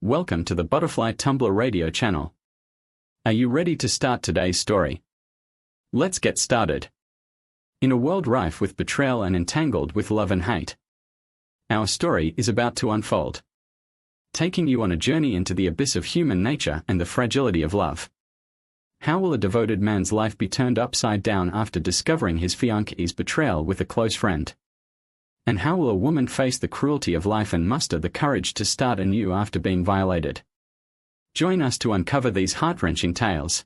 Welcome to the Butterfly Tumblr Radio channel. Are you ready to start today's story? Let's get started. In a world rife with betrayal and entangled with love and hate, our story is about to unfold, taking you on a journey into the abyss of human nature and the fragility of love. How will a devoted man's life be turned upside down after discovering his fiancée's betrayal with a close friend? And how will a woman face the cruelty of life and muster the courage to start anew after being violated? Join us to uncover these heart-wrenching tales,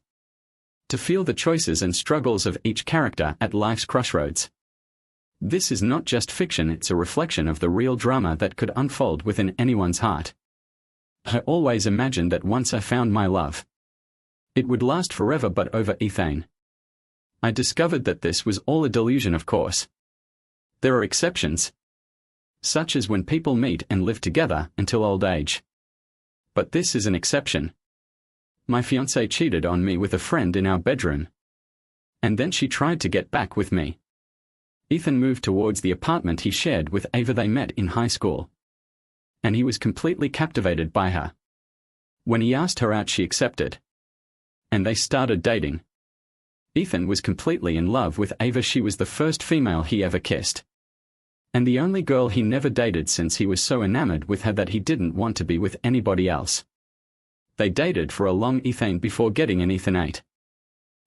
to feel the choices and struggles of each character at life's crossroads. This is not just fiction, it's a reflection of the real drama that could unfold within anyone's heart. I always imagined that once I found my love, it would last forever, but over ethane. I discovered that this was all a delusion, of course. There are exceptions, such as when people meet and live together until old age. But this is an exception. My fiancée cheated on me with a friend in our bedroom, and then she tried to get back with me. Ethan moved towards the apartment he shared with Ava. They met in high school, and he was completely captivated by her. When he asked her out, she accepted, and they started dating. Ethan was completely in love with Ava. She was the first female he ever kissed, and the only girl he never dated, since he was so enamored with her that he didn't want to be with anybody else. They dated for a long ethane before getting an ethanate.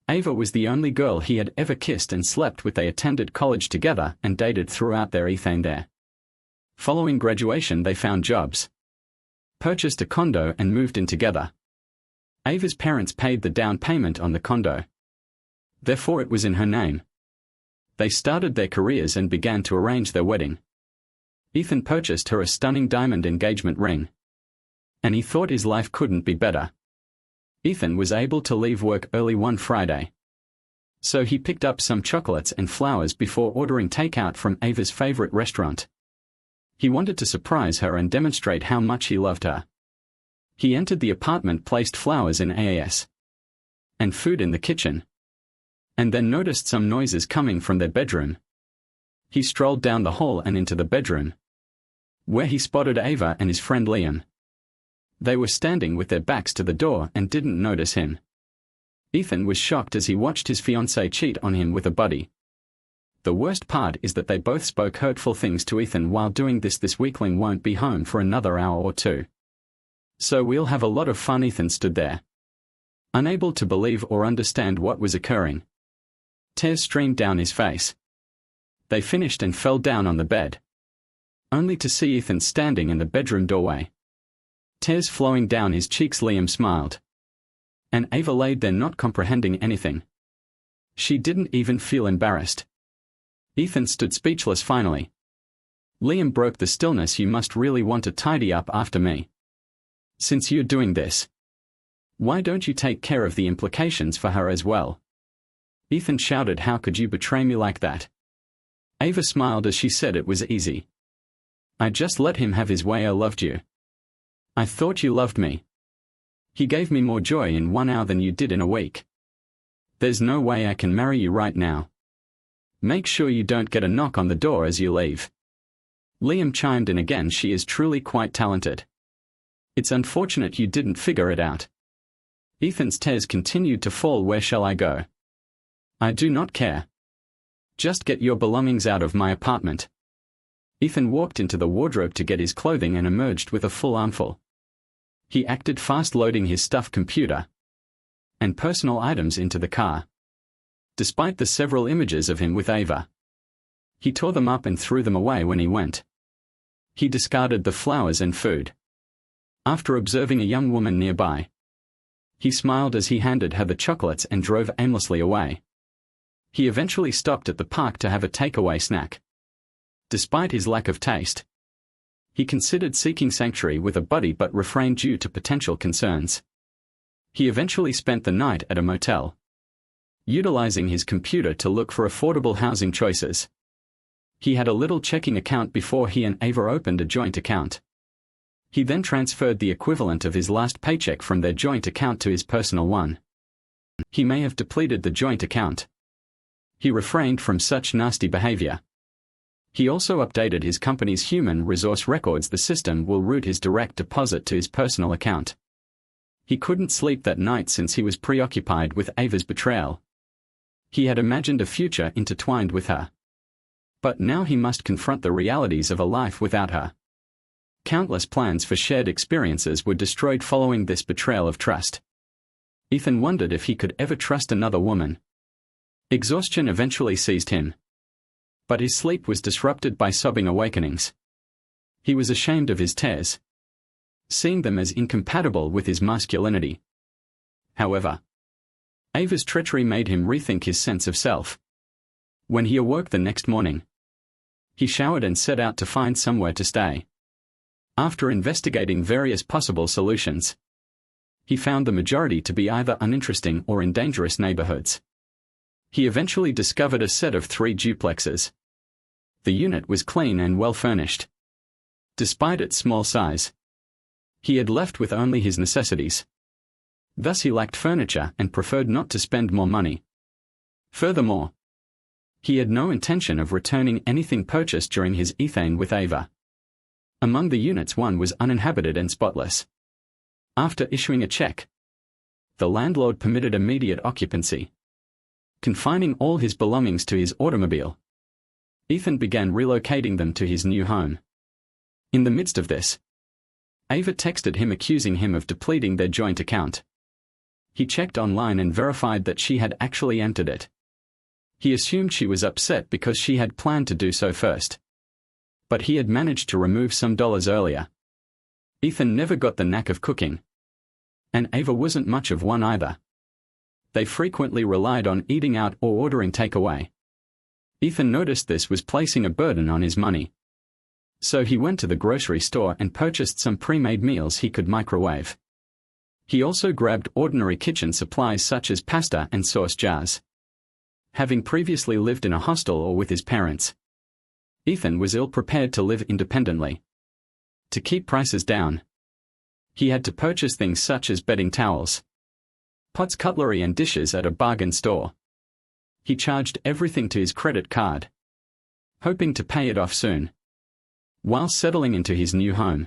Ava was the only girl he had ever kissed and slept with. They attended college together and dated throughout their ethane there. Following graduation, they found jobs, purchased a condo and moved in together. Ava's parents paid the down payment on the condo, therefore it was in her name. They started their careers and began to arrange their wedding. Ethan purchased her a stunning diamond engagement ring, and he thought his life couldn't be better. Ethan was able to leave work early one Friday, so he picked up some chocolates and flowers before ordering takeout from Ava's favorite restaurant. He wanted to surprise her and demonstrate how much he loved her. He entered the apartment, placed flowers in AAS and food in the kitchen, and then noticed some noises coming from their bedroom. He strolled down the hall and into the bedroom, where he spotted Ava and his friend Liam. They were standing with their backs to the door and didn't notice him. Ethan was shocked as he watched his fiancée cheat on him with a buddy. The worst part is that they both spoke hurtful things to Ethan while doing this. This weakling won't be home for another hour or two, so we'll have a lot of fun. Ethan stood there, unable to believe or understand what was occurring. Tears streamed down his face. They finished and fell down on the bed, only to see Ethan standing in the bedroom doorway, tears flowing down his cheeks. Liam smiled, and Ava laid there not comprehending anything. She didn't even feel embarrassed. Ethan stood speechless. Finally, Liam broke the stillness. You must really want to tidy up after me. Since you're doing this, why don't you take care of the implications for her as well? Ethan shouted, how could you betray me like that? Ava smiled as she said, it was easy. I just let him have his way. I loved you. I thought you loved me. He gave me more joy in 1 hour than you did in a week. There's no way I can marry you right now. Make sure you don't get a knock on the door as you leave. Liam chimed in again, she is truly quite talented. It's unfortunate you didn't figure it out. Ethan's tears continued to fall. Where shall I go? I do not care. Just get your belongings out of my apartment. Ethan walked into the wardrobe to get his clothing and emerged with a full armful. He acted fast, loading his stuffed computer and personal items into the car. Despite the several images of him with Ava, he tore them up and threw them away when he went. He discarded the flowers and food. After observing a young woman nearby, he smiled as he handed her the chocolates and drove aimlessly away. He eventually stopped at the park to have a takeaway snack. Despite his lack of taste, he considered seeking sanctuary with a buddy but refrained due to potential concerns. He eventually spent the night at a motel, utilizing his computer to look for affordable housing choices. He had a little checking account before he and Ava opened a joint account. He then transferred the equivalent of his last paycheck from their joint account to his personal one. He may have depleted the joint account. He refrained from such nasty behavior. He also updated his company's human resource records. The system will route his direct deposit to his personal account. He couldn't sleep that night since he was preoccupied with Ava's betrayal. He had imagined a future intertwined with her. But now he must confront the realities of a life without her. Countless plans for shared experiences were destroyed following this betrayal of trust. Ethan wondered if he could ever trust another woman. Exhaustion eventually seized him. But his sleep was disrupted by sobbing awakenings. He was ashamed of his tears, seeing them as incompatible with his masculinity. However, Ava's treachery made him rethink his sense of self. When he awoke the next morning, he showered and set out to find somewhere to stay. After investigating various possible solutions, he found the majority to be either uninteresting or in dangerous neighborhoods. He eventually discovered a set of 3 duplexes. The unit was clean and well furnished. Despite its small size, he had left with only his necessities. Thus he lacked furniture and preferred not to spend more money. Furthermore, he had no intention of returning anything purchased during his ethane with Ava. Among the units, one was uninhabited and spotless. After issuing a check, the landlord permitted immediate occupancy. Confining all his belongings to his automobile, Ethan began relocating them to his new home. In the midst of this, Ava texted him accusing him of depleting their joint account. He checked online and verified that she had actually entered it. He assumed she was upset because she had planned to do so first. But he had managed to remove some dollars earlier. Ethan never got the knack of cooking. And Ava wasn't much of one either. They frequently relied on eating out or ordering takeaway. Ethan noticed this was placing a burden on his money. So he went to the grocery store and purchased some pre-made meals he could microwave. He also grabbed ordinary kitchen supplies such as pasta and sauce jars. Having previously lived in a hostel or with his parents, Ethan was ill-prepared to live independently. To keep prices down, he had to purchase things such as bedding towels, pots, cutlery and dishes at a bargain store. He charged everything to his credit card, hoping to pay it off soon. While settling into his new home,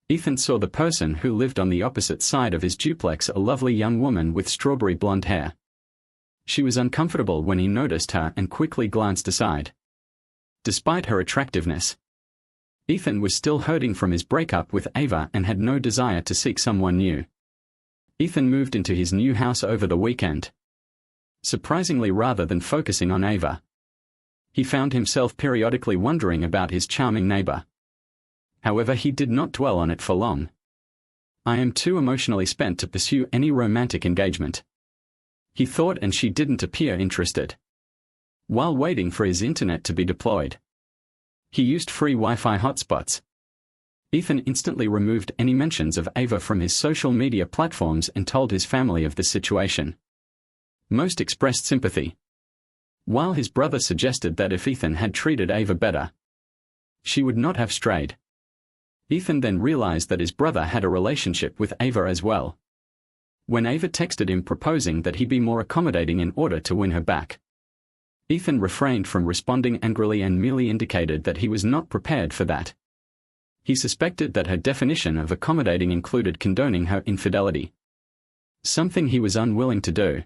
Ethan saw the person who lived on the opposite side of his duplex, a lovely young woman with strawberry blonde hair. She was uncomfortable when he noticed her and quickly glanced aside. Despite her attractiveness, Ethan was still hurting from his breakup with Ava and had no desire to seek someone new. Ethan moved into his new house over the weekend. Surprisingly, rather than focusing on Ava, he found himself periodically wondering about his charming neighbor. However, he did not dwell on it for long. "I am too emotionally spent to pursue any romantic engagement," he thought, and she didn't appear interested. While waiting for his internet to be deployed, he used free Wi-Fi hotspots. Ethan instantly removed any mentions of Ava from his social media platforms and told his family of the situation. Most expressed sympathy, while his brother suggested that if Ethan had treated Ava better, she would not have strayed. Ethan then realized that his brother had a relationship with Ava as well. When Ava texted him proposing that he be more accommodating in order to win her back, Ethan refrained from responding angrily and merely indicated that he was not prepared for that. He suspected that her definition of accommodating included condoning her infidelity, something he was unwilling to do.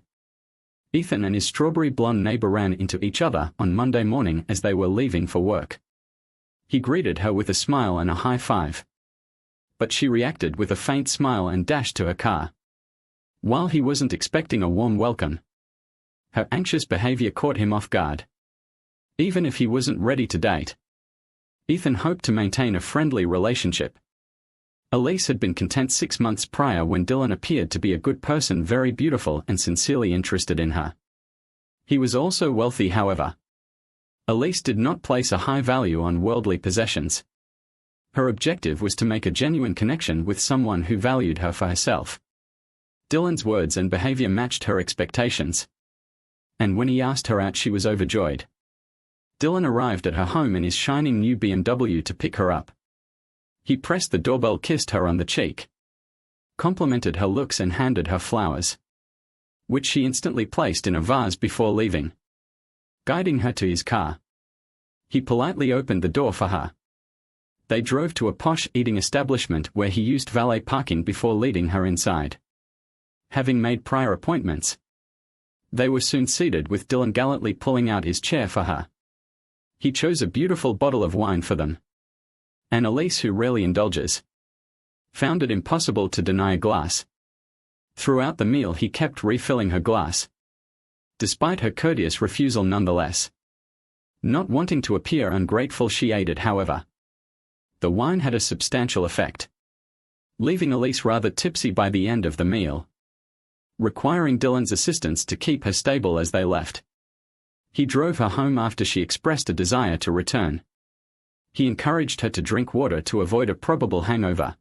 Ethan and his strawberry blonde neighbor ran into each other on Monday morning as they were leaving for work. He greeted her with a smile and a high five, but she reacted with a faint smile and dashed to her car. While he wasn't expecting a warm welcome, her anxious behavior caught him off guard. Even if he wasn't ready to date, Ethan hoped to maintain a friendly relationship. Elise had been content 6 months prior when Dylan appeared to be a good person, very beautiful and sincerely interested in her. He was also wealthy, however. Elise did not place a high value on worldly possessions. Her objective was to make a genuine connection with someone who valued her for herself. Dylan's words and behavior matched her expectations, and when he asked her out, she was overjoyed. Dylan arrived at her home in his shining new BMW to pick her up. He pressed the doorbell, kissed her on the cheek, complimented her looks and handed her flowers, which she instantly placed in a vase before leaving. Guiding her to his car, He politely opened the door for her. They drove to a posh eating establishment where he used valet parking before leading her inside. Having made prior appointments, they were soon seated with Dylan gallantly pulling out his chair for her. He chose a beautiful bottle of wine for them. And Elise, who rarely indulges, found it impossible to deny a glass. Throughout the meal he kept refilling her glass, despite her courteous refusal nonetheless. Not wanting to appear ungrateful, she ate it however. The wine had a substantial effect, leaving Elise rather tipsy by the end of the meal, requiring Dylan's assistance to keep her stable as they left. He drove her home after she expressed a desire to return. He encouraged her to drink water to avoid a probable hangover.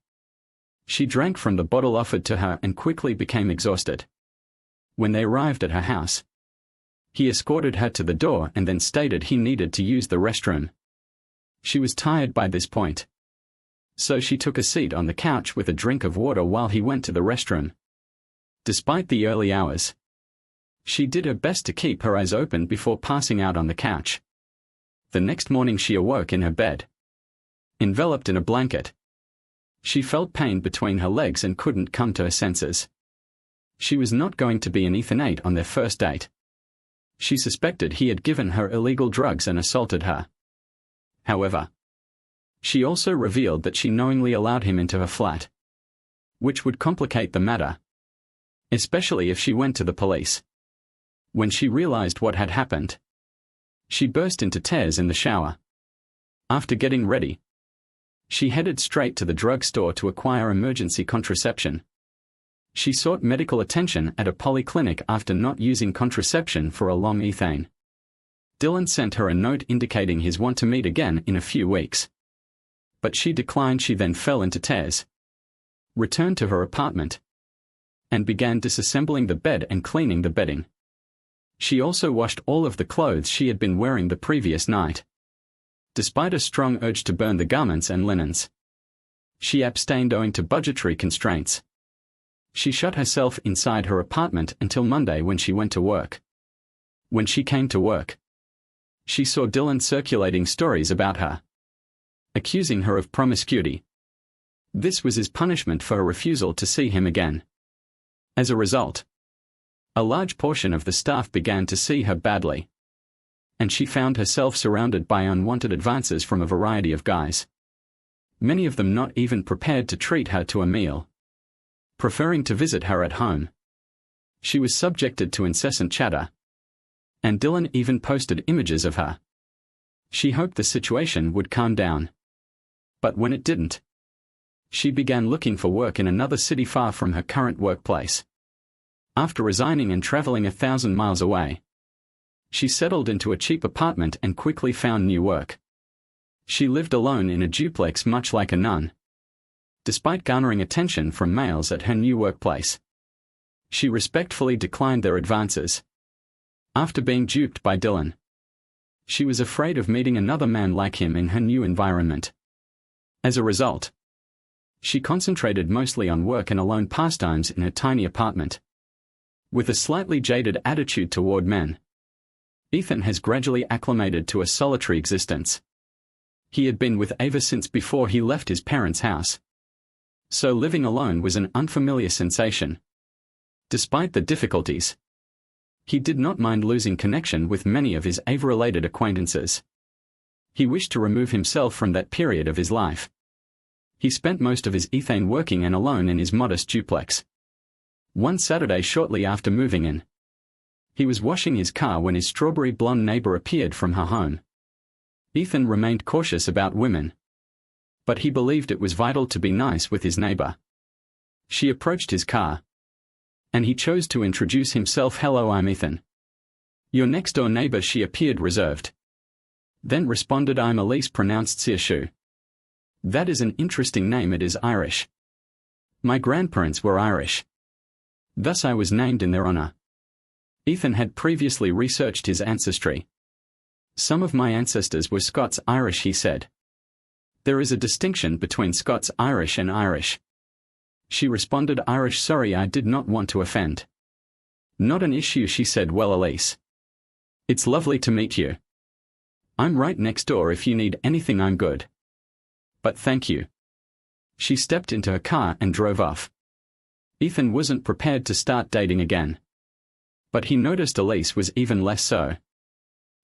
She drank from the bottle offered to her and quickly became exhausted. When they arrived at her house, he escorted her to the door and then stated he needed to use the restroom. She was tired by this point, so she took a seat on the couch with a drink of water while he went to the restroom. Despite the early hours, she did her best to keep her eyes open before passing out on the couch. The next morning she awoke in her bed, enveloped in a blanket. She felt pain between her legs and couldn't come to her senses. She was not going to be an Ethan on their first date. She suspected he had given her illegal drugs and assaulted her. However, she also revealed that she knowingly allowed him into her flat, which would complicate the matter, especially if she went to the police. When she realized what had happened, she burst into tears in the shower. After getting ready, she headed straight to the drugstore to acquire emergency contraception. She sought medical attention at a polyclinic after not using contraception for a long ethane. Dylan sent her a note indicating his want to meet again in a few weeks, but she declined. She then fell into tears, returned to her apartment, and began disassembling the bed and cleaning the bedding. She also washed all of the clothes she had been wearing the previous night. Despite a strong urge to burn the garments and linens, she abstained owing to budgetary constraints. She shut herself inside her apartment until Monday when she went to work. When she came to work, she saw Dylan circulating stories about her, accusing her of promiscuity. This was his punishment for her refusal to see him again. As a result, a large portion of the staff began to see her badly, and she found herself surrounded by unwanted advances from a variety of guys, many of them not even prepared to treat her to a meal, preferring to visit her at home. She was subjected to incessant chatter, and Dylan even posted images of her. She hoped the situation would calm down, but when it didn't, she began looking for work in another city far from her current workplace. After resigning and traveling 1,000 miles away, she settled into a cheap apartment and quickly found new work. She lived alone in a duplex much like a nun. Despite garnering attention from males at her new workplace, she respectfully declined their advances. After being duped by Dylan, she was afraid of meeting another man like him in her new environment. As a result, she concentrated mostly on work and alone pastimes in her tiny apartment. With a slightly jaded attitude toward men, Ethan has gradually acclimated to a solitary existence. He had been with Ava since before he left his parents' house, so living alone was an unfamiliar sensation. Despite the difficulties, he did not mind losing connection with many of his Ava-related acquaintances. He wished to remove himself from that period of his life. He spent most of his ethane working and alone in his modest duplex. One Saturday shortly after moving in, he was washing his car when his strawberry blonde neighbor appeared from her home. Ethan remained cautious about women, but he believed it was vital to be nice with his neighbor. She approached his car, and he chose to introduce himself. "Hello, I'm Ethan. Your next-door neighbor." She appeared reserved, then responded, "I'm Elise," pronounced Searshu. "That is an interesting name. It is Irish. My grandparents were Irish. Thus I was named in their honor." Ethan had previously researched his ancestry. "Some of my ancestors were Scots-Irish," he said. "There is a distinction between Scots-Irish and Irish." She responded, "Irish, sorry, I did not want to offend." "Not an issue," she said. "Well, Elise, it's lovely to meet you. I'm right next door if you need anything. I'm good. But thank you. She stepped into her car and drove off. Ethan wasn't prepared to start dating again. But he noticed Elise was even less so.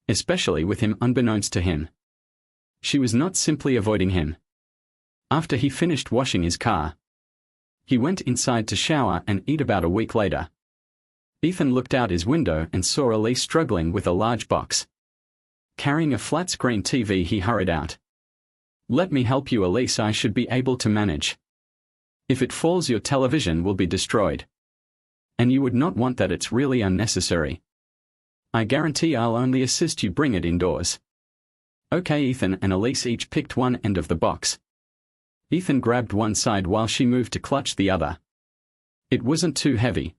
Especially with him unbeknownst to him. She was not simply avoiding him. After he finished washing his car, he went inside to shower and eat. About a week later, Ethan looked out his window and saw Elise struggling with a large box. Carrying a flat-screen TV, he hurried out. "Let me help you, Elise. I should be able to manage. If it falls, your television will be destroyed. And you would not want that. It's really unnecessary. I guarantee I'll only assist you bring it indoors." Okay. Ethan and Elise each picked one end of the box. Ethan grabbed one side while she moved to clutch the other. It wasn't too heavy.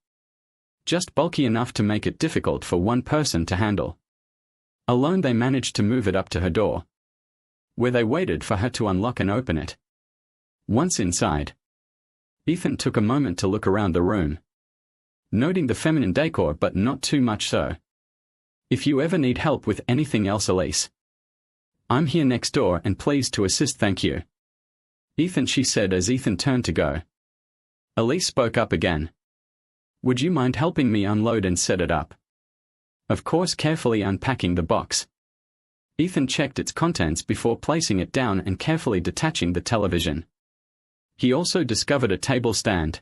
Just bulky enough to make it difficult for one person to handle. Alone they managed to move it up to her door, where they waited for her to unlock and open it. Once inside, Ethan took a moment to look around the room, noting the feminine decor but not too much so. "If you ever need help with anything else, Elise, I'm here next door and pleased to assist." "Thank you, Ethan," she said as Ethan turned to go. Elise spoke up again. "Would you mind helping me unload and set it up?" Of course. Carefully unpacking the box, Ethan checked its contents before placing it down and carefully detaching the television. He also discovered a table stand,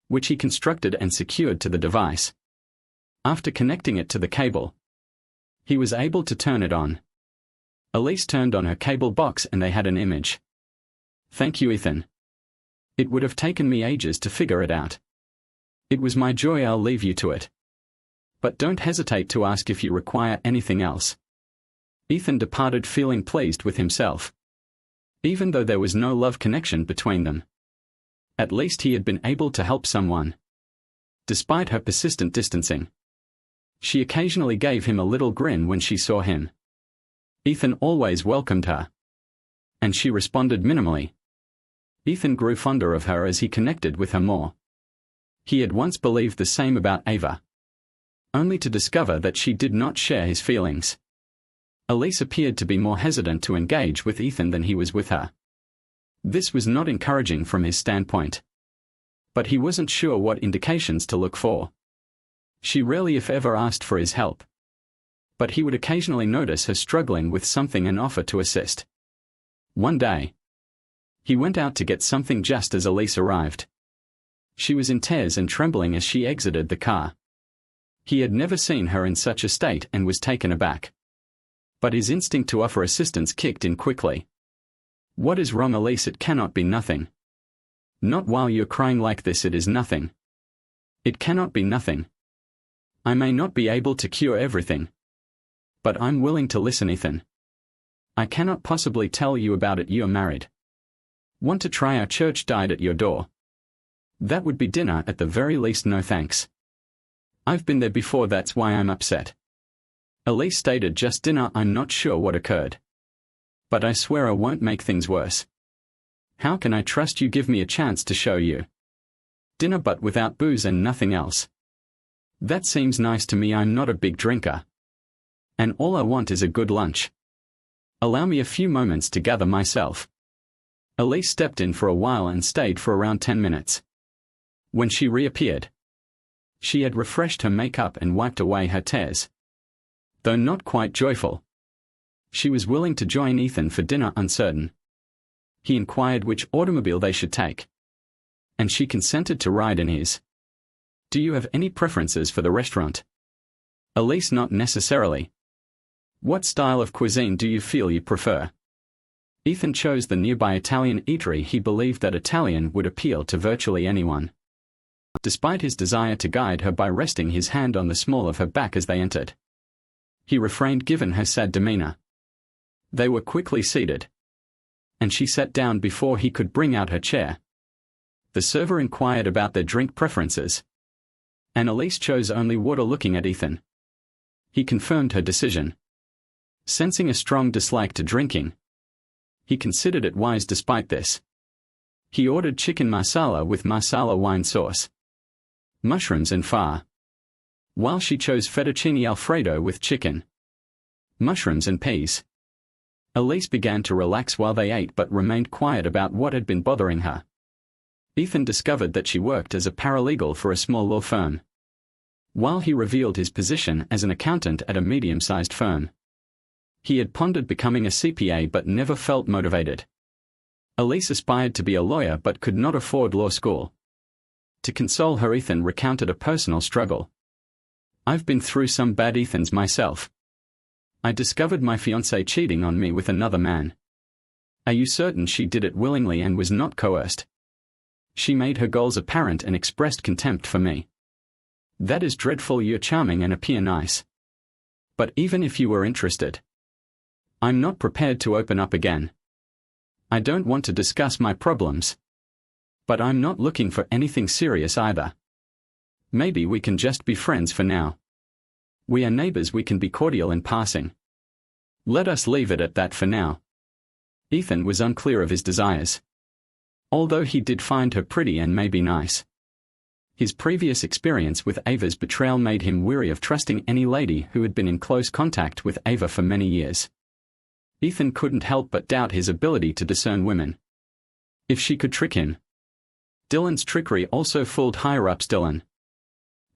which he constructed and secured to the device. After connecting it to the cable, he was able to turn it on. Elise turned on her cable box and they had an image. "Thank you, Ethan. It would have taken me ages to figure it out. It was my joy. I'll leave you to it. But don't hesitate to ask if you require anything else." Ethan departed feeling pleased with himself. Even though there was no love connection between them, at least he had been able to help someone. Despite her persistent distancing, she occasionally gave him a little grin when she saw him. Ethan always welcomed her, and she responded minimally. Ethan grew fonder of her as he connected with her more. He had once believed the same about Ava, only to discover that she did not share his feelings. Elise appeared to be more hesitant to engage with Ethan than he was with her. This was not encouraging from his standpoint. But he wasn't sure what indications to look for. She rarely if ever asked for his help. But he would occasionally notice her struggling with something and offer to assist. One day, he went out to get something just as Elise arrived. She was in tears and trembling as she exited the car. He had never seen her in such a state and was taken aback. But his instinct to offer assistance kicked in quickly. "What is wrong, Elise? It cannot be nothing. Not while you're crying like this. It is nothing. It cannot be nothing. I may not be able to cure everything, but I'm willing to listen, Ethan. I cannot possibly tell you about it. You're married. Want to try our church died at your door? That would be dinner at the very least. No thanks. I've been there before. That's why I'm upset." Elise stated, "Just dinner. I'm not sure what occurred. But I swear I won't make things worse. How can I trust you? Give me a chance to show you. Dinner but without booze and nothing else. That seems nice to me. I'm not a big drinker. And all I want is a good lunch. Allow me a few moments to gather myself." Elise stepped in for a while and stayed for around 10 minutes. When she reappeared, she had refreshed her makeup and wiped away her tears. Though not quite joyful, she was willing to join Ethan for dinner. Uncertain, he inquired which automobile they should take, and she consented to ride in his. "Do you have any preferences for the restaurant?" Elise: "Not necessarily. What style of cuisine do you feel you prefer?" Ethan chose the nearby Italian eatery. He believed that Italian would appeal to virtually anyone. Despite his desire to guide her by resting his hand on the small of her back as they entered, he refrained given her sad demeanor. They were quickly seated, and she sat down before he could bring out her chair. The server inquired about their drink preferences, and Elise chose only water. Looking at Ethan, he confirmed her decision. Sensing a strong dislike to drinking, he considered it wise. Despite this, he ordered chicken marsala with marsala wine sauce, mushrooms and pho, while she chose fettuccine alfredo with chicken. Mushrooms and peas. Elise began to relax while they ate but remained quiet about what had been bothering her. Ethan discovered that she worked as a paralegal for a small law firm. While he revealed his position as an accountant at a medium-sized firm, he had pondered becoming a CPA but never felt motivated. Elise aspired to be a lawyer but could not afford law school. To console her, Ethan recounted a personal struggle. "I've been through some bad Ethans myself. I discovered my fiancée cheating on me with another man. Are you certain she did it willingly and was not coerced? She made her goals apparent and expressed contempt for me. That is dreadful. You're charming and appear nice. But even if you were interested, I'm not prepared to open up again. I don't want to discuss my problems. But I'm not looking for anything serious either. Maybe we can just be friends for now. We are neighbors, we can be cordial in passing. Let us leave it at that for now." Ethan was unclear of his desires. Although he did find her pretty and maybe nice, his previous experience with Ava's betrayal made him weary of trusting any lady who had been in close contact with Ava for many years. Ethan couldn't help but doubt his ability to discern women. If she could trick him. Dylan's trickery also fooled higher-ups. Dylan,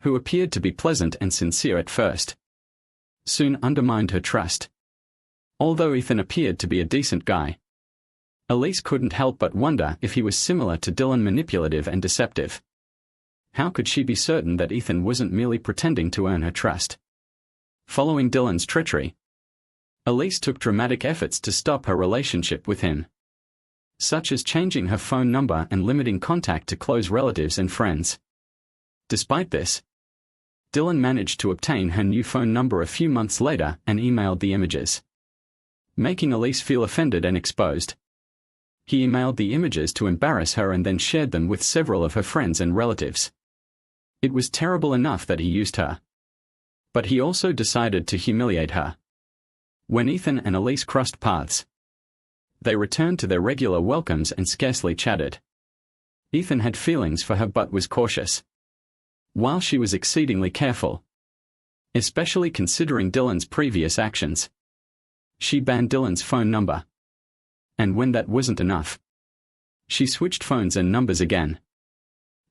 who appeared to be pleasant and sincere at first, soon undermined her trust. Although Ethan appeared to be a decent guy, Elise couldn't help but wonder if he was similar to Dylan, manipulative and deceptive. How could she be certain that Ethan wasn't merely pretending to earn her trust? Following Dylan's treachery, Elise took dramatic efforts to stop her relationship with him, such as changing her phone number and limiting contact to close relatives and friends. Despite this, Dylan managed to obtain her new phone number a few months later and emailed the images, making Elise feel offended and exposed. He emailed the images to embarrass her and then shared them with several of her friends and relatives. It was terrible enough that he used her, but he also decided to humiliate her. When Ethan and Elise crossed paths, they returned to their regular welcomes and scarcely chatted. Ethan had feelings for her but was cautious, while she was exceedingly careful, especially considering Dylan's previous actions. She banned Dylan's phone number. And when that wasn't enough, she switched phones and numbers again,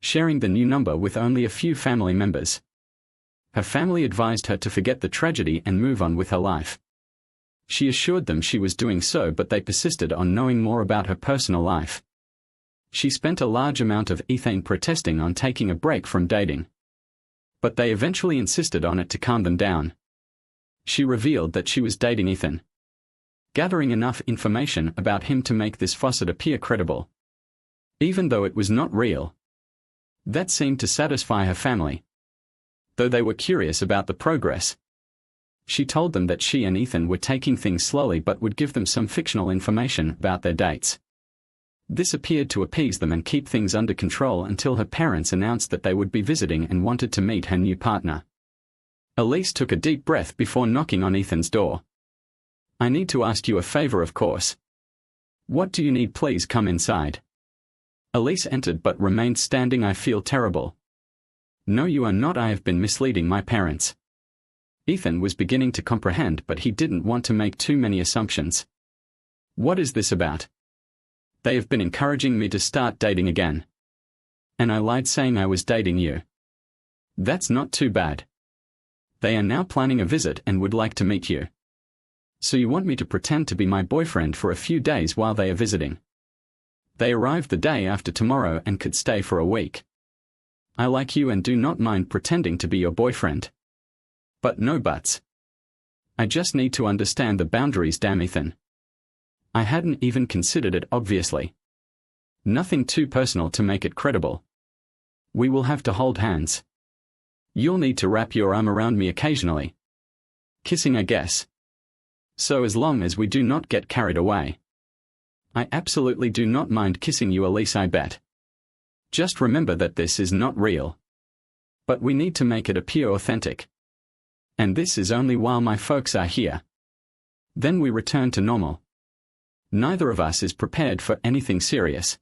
sharing the new number with only a few family members. Her family advised her to forget the tragedy and move on with her life. She assured them she was doing so, but they persisted on knowing more about her personal life. She spent a large amount of ethane protesting on taking a break from dating, but they eventually insisted on it to calm them down. She revealed that she was dating Ethan, gathering enough information about him to make this facade appear credible, even though it was not real. That seemed to satisfy her family, though they were curious about the progress. She told them that she and Ethan were taking things slowly but would give them some fictional information about their dates. This appeared to appease them and keep things under control until her parents announced that they would be visiting and wanted to meet her new partner. Elise took a deep breath before knocking on Ethan's door. "I need to ask you a favor, of course. What do you need? Please come inside." Elise entered but remained standing. "I feel terrible." "No, you are not. I have been misleading my parents." Ethan was beginning to comprehend, but he didn't want to make too many assumptions. "What is this about?" "They have been encouraging me to start dating again. And I lied saying I was dating you." "That's not too bad. They are now planning a visit and would like to meet you. So you want me to pretend to be my boyfriend for a few days while they are visiting?" "They arrive the day after tomorrow and could stay for a week. I like you and do not mind pretending to be your boyfriend. But no buts. I just need to understand the boundaries." "Damn, Ethan. I hadn't even considered it, obviously. Nothing too personal to make it credible. We will have to hold hands. You'll need to wrap your arm around me occasionally. Kissing, I guess. So as long as we do not get carried away." "I absolutely do not mind kissing you, Elise, I bet. Just remember that this is not real. But we need to make it appear authentic. And this is only while my folks are here. Then we return to normal. Neither of us is prepared for anything serious.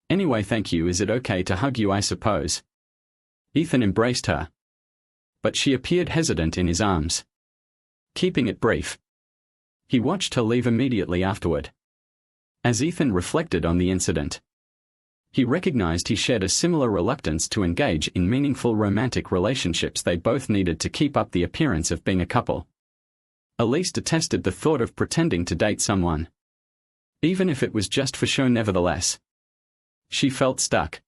Anyway, thank you. Is it okay to hug you, I suppose?" Ethan embraced her, but she appeared hesitant in his arms. Keeping it brief, He watched her leave immediately afterward. As Ethan reflected on the incident, he recognized he shared a similar reluctance to engage in meaningful romantic relationships. They both needed to keep up the appearance of being a couple. Elise detested the thought of pretending to date someone, even if it was just for show. Nevertheless, she felt stuck.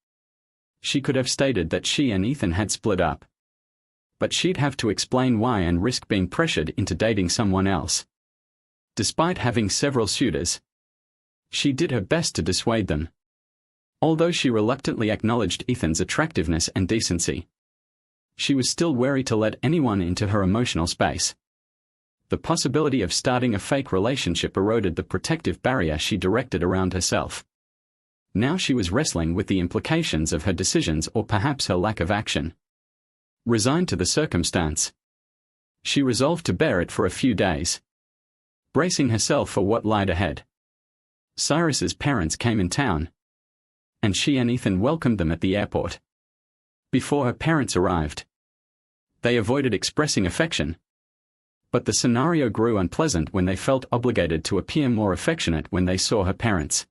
She could have stated that she and Ethan had split up, but she'd have to explain why and risk being pressured into dating someone else. Despite having several suitors, she did her best to dissuade them. Although she reluctantly acknowledged Ethan's attractiveness and decency, she was still wary to let anyone into her emotional space. The possibility of starting a fake relationship eroded the protective barrier she directed around herself. Now she was wrestling with the implications of her decisions, or perhaps her lack of action. Resigned to the circumstance, she resolved to bear it for a few days, bracing herself for what lied ahead. Cyrus's parents came in town, and she and Ethan welcomed them at the airport. Before her parents arrived, they avoided expressing affection, but the scenario grew unpleasant when they felt obligated to appear more affectionate when they saw her parents.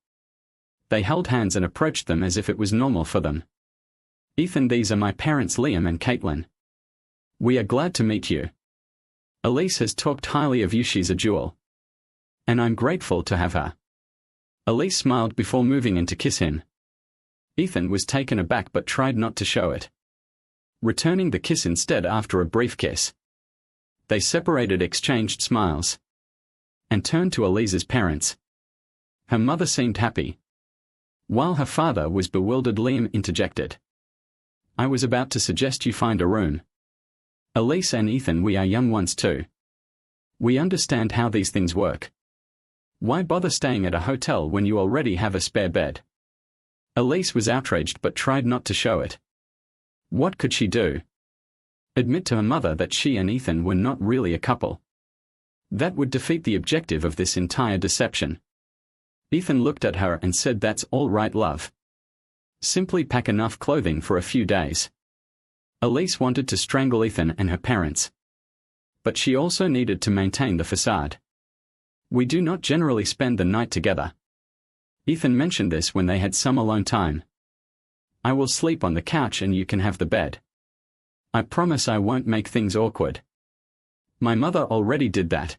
They held hands and approached them as if it was normal for them. "Ethan, these are my parents, Liam and Caitlin. We are glad to meet you. Elise has talked highly of you. She's a jewel, and I'm grateful to have her." Elise smiled before moving in to kiss him. Ethan was taken aback but tried not to show it, returning the kiss instead after a brief kiss. They separated, exchanged smiles, and turned to Elise's parents. Her mother seemed happy, while her father was bewildered. Liam interjected, "I was about to suggest you find a room. Elise and Ethan, we are young ones too. We understand how these things work. Why bother staying at a hotel when you already have a spare bed?" Elise was outraged but tried not to show it. What could she do? Admit to her mother that she and Ethan were not really a couple? That would defeat the objective of this entire deception. Ethan looked at her and said, "That's all right, love. Simply pack enough clothing for a few days." Elise wanted to strangle Ethan and her parents, but she also needed to maintain the facade. "We do not generally spend the night together." Ethan mentioned this when they had some alone time. "I will sleep on the couch and you can have the bed. I promise I won't make things awkward. My mother already did that.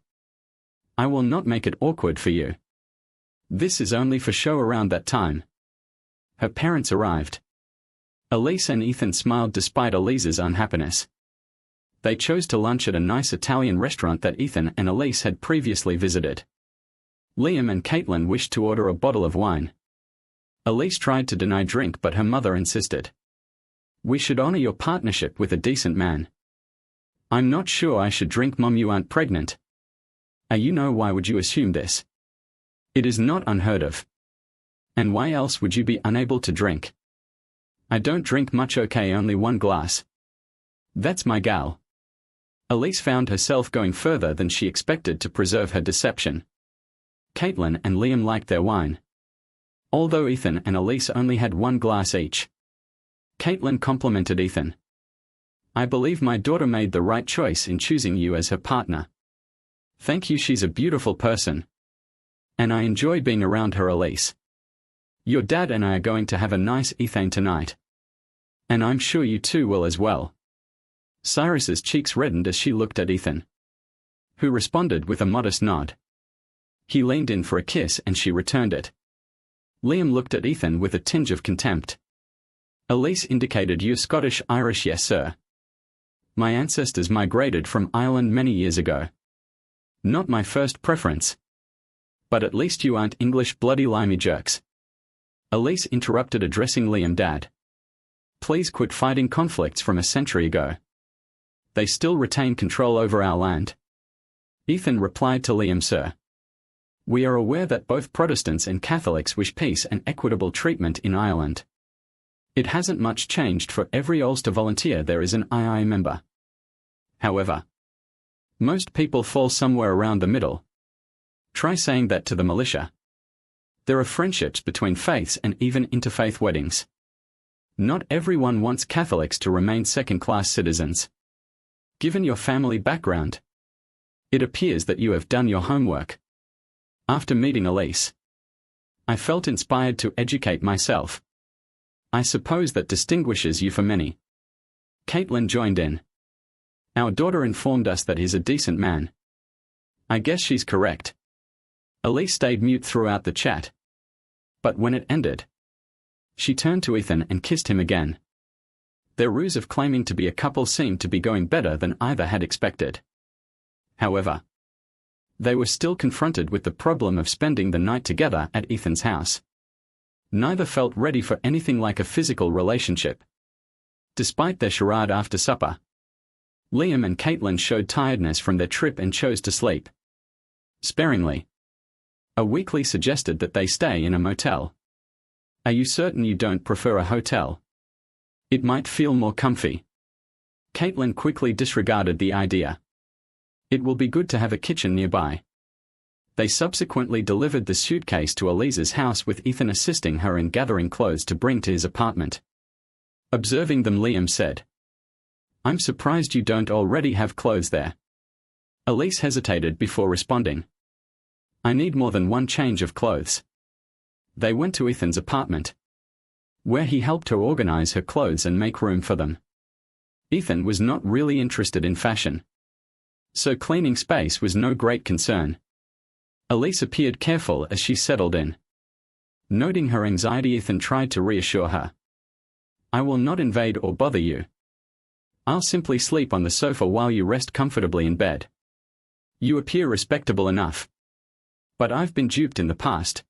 I will not make it awkward for you. This is only for show." Around that time, her parents arrived. Elise and Ethan smiled despite Elise's unhappiness. They chose to lunch at a nice Italian restaurant that Ethan and Elise had previously visited. Liam and Caitlin wished to order a bottle of wine. Elise tried to deny drink but her mother insisted. "We should honor your partnership with a decent man." "I'm not sure I should drink, Mom. You aren't pregnant." You know, why would you assume this? It is not unheard of. And why else would you be unable to drink?" "I don't drink much, okay, only one glass." "That's my gal." Elise found herself going further than she expected to preserve her deception. Caitlin and Liam liked their wine, although Ethan and Elise only had one glass each. Caitlin complimented Ethan. "I believe my daughter made the right choice in choosing you as her partner." "Thank you, she's a beautiful person. And I enjoy being around her, Elise. Your dad and I are going to have a nice evening tonight. And I'm sure you two will as well." Cyrus's cheeks reddened as she looked at Ethan, who responded with a modest nod. He leaned in for a kiss and she returned it. Liam looked at Ethan with a tinge of contempt. Elise indicated, "You're Scottish Irish?" "Yes, sir. My ancestors migrated from Ireland many years ago. Not my first preference. But at least you aren't English, bloody limey jerks." Elise interrupted, addressing Liam, "Dad, please quit fighting conflicts from a century ago. They still retain control over our land." Ethan replied to Liam, "Sir, we are aware that both Protestants and Catholics wish peace and equitable treatment in Ireland. It hasn't much changed. For every Ulster volunteer there is an II member. However, most people fall somewhere around the middle. Try saying that to the militia. There are friendships between faiths and even interfaith weddings. Not everyone wants Catholics to remain second-class citizens. Given your family background, It appears that you have done your homework. After meeting Elise, I felt inspired to educate myself. I suppose that distinguishes you from many. Caitlin joined in. Our daughter informed us that he's a decent man. I guess she's correct. Elise stayed mute throughout the chat. But when it ended, she turned to Ethan and kissed him again. Their ruse of claiming to be a couple seemed to be going better than either had expected. However, they were still confronted with the problem of spending the night together at Ethan's house. Neither felt ready for anything like a physical relationship. Despite their charade after supper, Liam and Caitlin showed tiredness from their trip and chose to sleep sparingly. A weekly suggested that they stay in a motel. Are you certain you don't prefer a hotel? It might feel more comfy. Caitlin quickly disregarded the idea. It will be good to have a kitchen nearby. They subsequently delivered the suitcase to Elise's house with Ethan assisting her in gathering clothes to bring to his apartment. Observing them, Liam said, "I'm surprised you don't already have clothes there." Elise hesitated before responding, "I need more than one change of clothes." They went to Ethan's apartment, where he helped her organize her clothes and make room for them. Ethan was not really interested in fashion, so cleaning space was no great concern. Elise appeared careful as she settled in. Noting her anxiety, Ethan tried to reassure her. "I will not invade or bother you. I'll simply sleep on the sofa while you rest comfortably in bed. You appear respectable enough. But I've been duped in the past.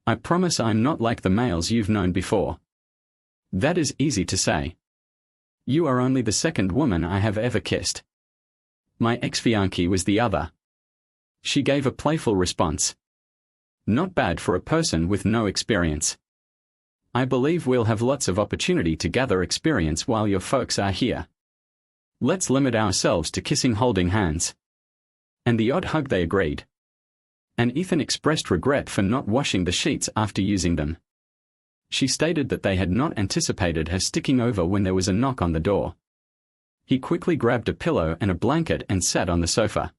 I promise I'm not like the males you've known before." "That is easy to say. You are only the second woman I have ever kissed. My ex-fiancée was the other." She gave a playful response. "Not bad for a person with no experience. I believe we'll have lots of opportunity to gather experience while your folks are here. Let's limit ourselves to kissing, holding hands, and the odd hug." They agreed. And Ethan expressed regret for not washing the sheets after using them. She stated that they had not anticipated her sticking over when there was a knock on the door. He quickly grabbed a pillow and a blanket and sat on the sofa.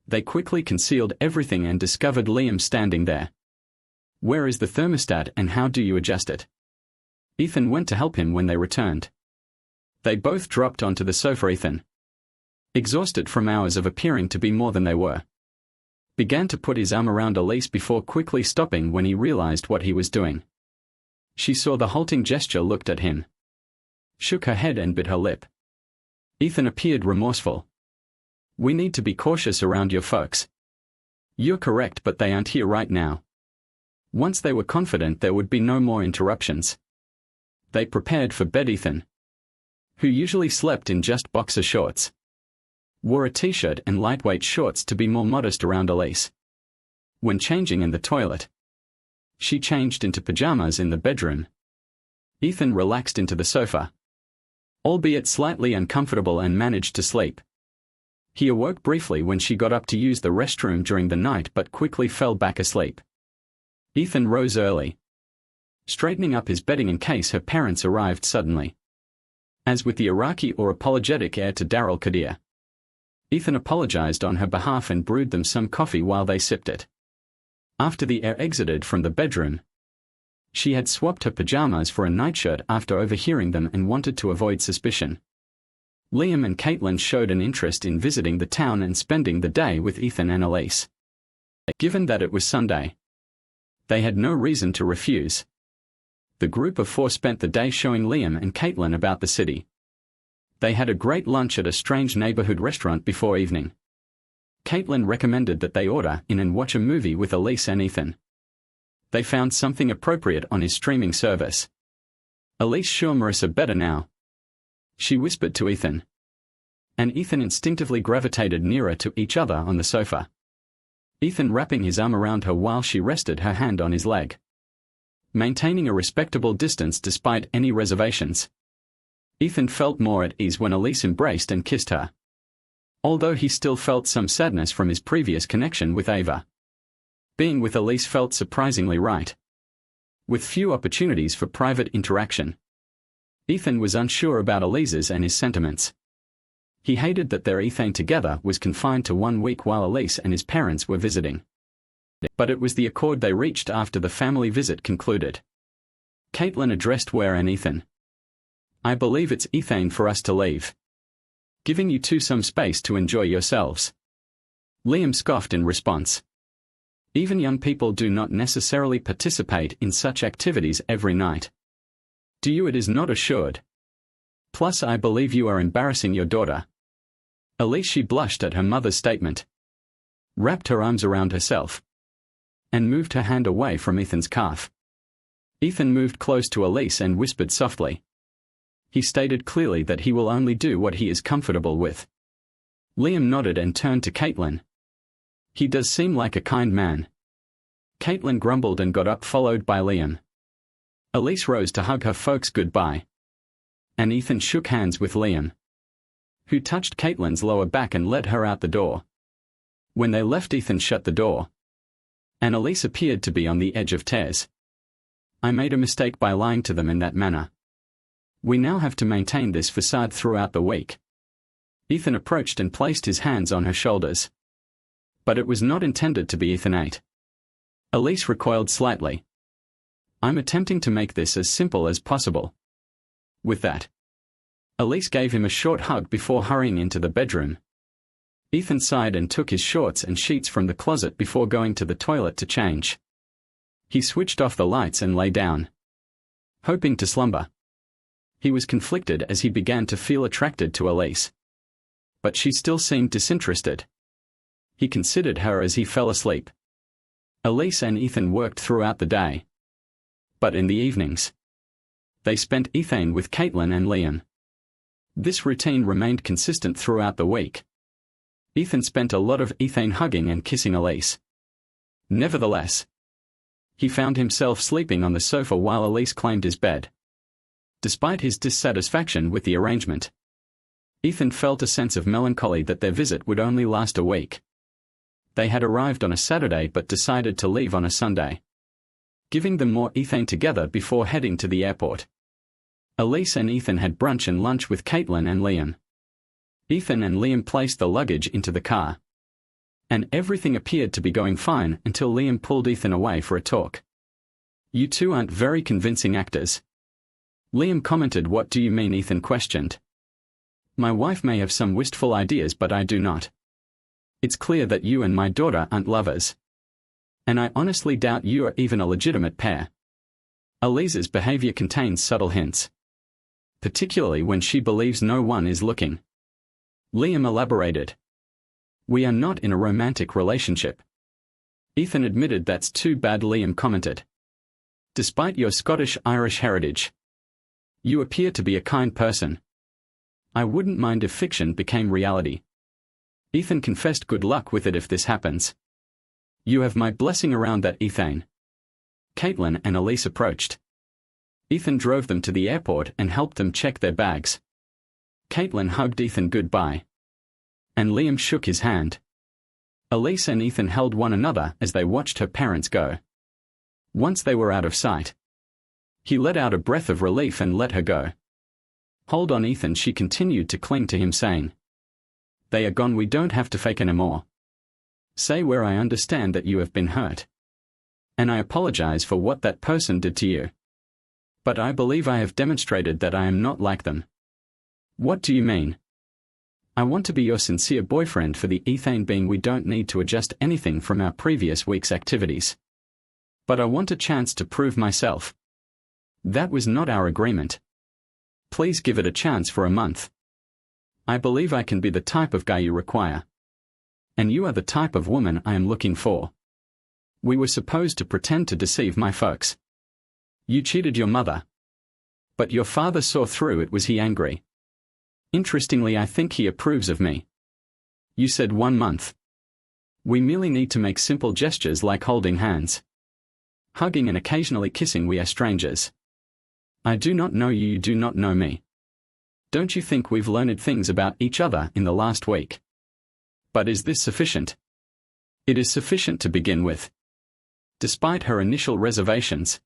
They quickly concealed everything and discovered Liam standing there. "Where is the thermostat and how do you adjust it?" Ethan went to help him when they returned. They both dropped onto the sofa. Ethan, exhausted from hours of appearing to be more than they were, began to put his arm around Elise before quickly stopping when he realized what he was doing. She saw the halting gesture, looked at him, shook her head and bit her lip. Ethan appeared remorseful. "We need to be cautious around your folks." "You're correct, but they aren't here right now." Once they were confident there would be no more interruptions, they prepared for bed. Ethan, who usually slept in just boxer shorts, wore a t-shirt and lightweight shorts to be more modest around Elise. When changing in the toilet, she changed into pajamas in the bedroom. Ethan relaxed into the sofa, albeit slightly uncomfortable, and managed to sleep. He awoke briefly when she got up to use the restroom during the night but quickly fell back asleep. Ethan rose early, straightening up his bedding in case her parents arrived suddenly. As with the Iraqi or apologetic heir to Daryl Kadir, Ethan apologized on her behalf and brewed them some coffee while they sipped it. After the heir exited from the bedroom, she had swapped her pajamas for a nightshirt after overhearing them and wanted to avoid suspicion. Liam and Caitlin showed an interest in visiting the town and spending the day with Ethan and Elise. Given that it was Sunday, they had no reason to refuse. The group of four spent the day showing Liam and Caitlin about the city. They had a great lunch at a strange neighborhood restaurant before evening. Caitlin recommended that they order in and watch a movie with Elise and Ethan. They found something appropriate on his streaming service. "Elise sure Marissa better now," she whispered to Ethan. And Ethan instinctively gravitated nearer to each other on the sofa, Ethan wrapping his arm around her while she rested her hand on his leg, maintaining a respectable distance despite any reservations. Ethan felt more at ease when Elise embraced and kissed her, although he still felt some sadness from his previous connection with Ava. Being with Elise felt surprisingly right, with few opportunities for private interaction. Ethan was unsure about Elise's and his sentiments. He hated that their ethane together was confined to 1 week while Elise and his parents were visiting. But it was the accord they reached after the family visit concluded. Caitlin addressed Ware and Ethan. "I believe it's ethane for us to leave. Giving you two some space to enjoy yourselves." Liam scoffed in response. "Even young people do not necessarily participate in such activities every night. Do you? It is not assured. Plus I believe you are embarrassing your daughter." Elise, she blushed at her mother's statement, wrapped her arms around herself, and moved her hand away from Ethan's calf. Ethan moved close to Elise and whispered softly. He stated clearly that he will only do what he is comfortable with. Liam nodded and turned to Caitlin. "He does seem like a kind man." Caitlin grumbled and got up, followed by Liam. Elise rose to hug her folks goodbye, and Ethan shook hands with Liam, who touched Caitlin's lower back and led her out the door. When they left, Ethan shut the door, and Elise appeared to be on the edge of tears. "I made a mistake by lying to them in that manner. We now have to maintain this facade throughout the week." Ethan approached and placed his hands on her shoulders. But it was not intended to be Ethanate. Elise recoiled slightly. "I'm attempting to make this as simple as possible." With that, Elise gave him a short hug before hurrying into the bedroom. Ethan sighed and took his shorts and sheets from the closet before going to the toilet to change. He switched off the lights and lay down, hoping to slumber. He was conflicted as he began to feel attracted to Elise, but she still seemed disinterested. He considered her as he fell asleep. Elise and Ethan worked throughout the day, but in the evenings, they spent ethane with Caitlin and Liam. This routine remained consistent throughout the week. Ethan spent a lot of ethane hugging and kissing Elise. Nevertheless, he found himself sleeping on the sofa while Elise claimed his bed. Despite his dissatisfaction with the arrangement, Ethan felt a sense of melancholy that their visit would only last a week. They had arrived on a Saturday but decided to leave on a Sunday, giving them more ethane together before heading to the airport. Elise and Ethan had brunch and lunch with Caitlin and Liam. Ethan and Liam placed the luggage into the car, and everything appeared to be going fine until Liam pulled Ethan away for a talk. "You two aren't very convincing actors." Liam commented. "What do you mean?" Ethan questioned. "My wife may have some wistful ideas, but I do not. It's clear that you and my daughter aren't lovers, and I honestly doubt you are even a legitimate pair." Elise's behavior contains subtle hints, particularly when she believes no one is looking. Liam elaborated. "We are not in a romantic relationship." Ethan admitted. "That's too bad," Liam commented. "Despite your Scottish-Irish heritage, you appear to be a kind person. I wouldn't mind if fiction became reality." Ethan confessed. "Good luck with it if this happens. You have my blessing around that ethane." Caitlin and Elise approached. Ethan drove them to the airport and helped them check their bags. Caitlin hugged Ethan goodbye, and Liam shook his hand. Elise and Ethan held one another as they watched her parents go. Once they were out of sight, he let out a breath of relief and let her go. "Hold on, Ethan," she continued to cling to him, saying. "They are gone. We don't have to fake anymore. Say where. I understand that you have been hurt, and I apologize for what that person did to you. But I believe I have demonstrated that I am not like them." "What do you mean?" "I want to be your sincere boyfriend for the ethane being. We don't need to adjust anything from our previous week's activities. But I want a chance to prove myself. That was not our agreement. Please give it a chance for a month. I believe I can be the type of guy you require. And you are the type of woman I am looking for. We were supposed to pretend to deceive my folks. You cheated your mother. But your father saw through it. Was he angry? Interestingly, I think he approves of me. You said 1 month. We merely need to make simple gestures like holding hands, hugging and occasionally kissing. We are strangers. I do not know you, you do not know me. Don't you think we've learned things about each other in the last week? But is this sufficient?" "It is sufficient to begin with." Despite her initial reservations,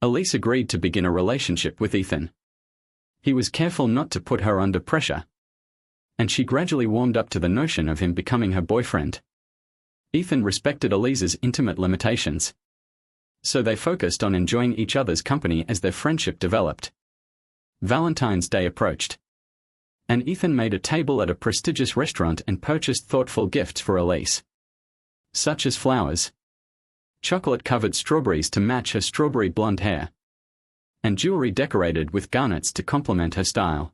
Elise agreed to begin a relationship with Ethan. He was careful not to put her under pressure, and she gradually warmed up to the notion of him becoming her boyfriend. Ethan respected Elise's intimate limitations, so they focused on enjoying each other's company as their friendship developed. Valentine's Day approached, and Ethan made a table at a prestigious restaurant and purchased thoughtful gifts for Elise, such as flowers, chocolate-covered strawberries to match her strawberry blonde hair, and jewelry decorated with garnets to complement her style.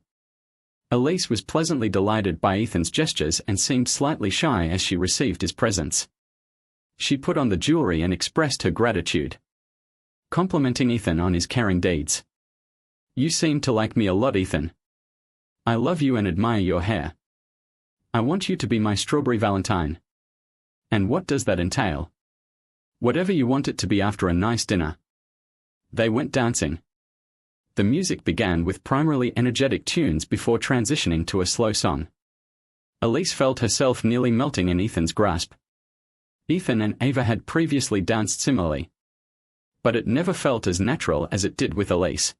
Elise was pleasantly delighted by Ethan's gestures and seemed slightly shy as she received his presents. She put on the jewelry and expressed her gratitude, complimenting Ethan on his caring deeds. "You seem to like me a lot, Ethan. I love you and admire your hair. I want you to be my strawberry Valentine." "And what does that entail?" "Whatever you want it to be after a nice dinner." They went dancing. The music began with primarily energetic tunes before transitioning to a slow song. Elise felt herself nearly melting in Ethan's grasp. Ethan and Ava had previously danced similarly, but it never felt as natural as it did with Elise.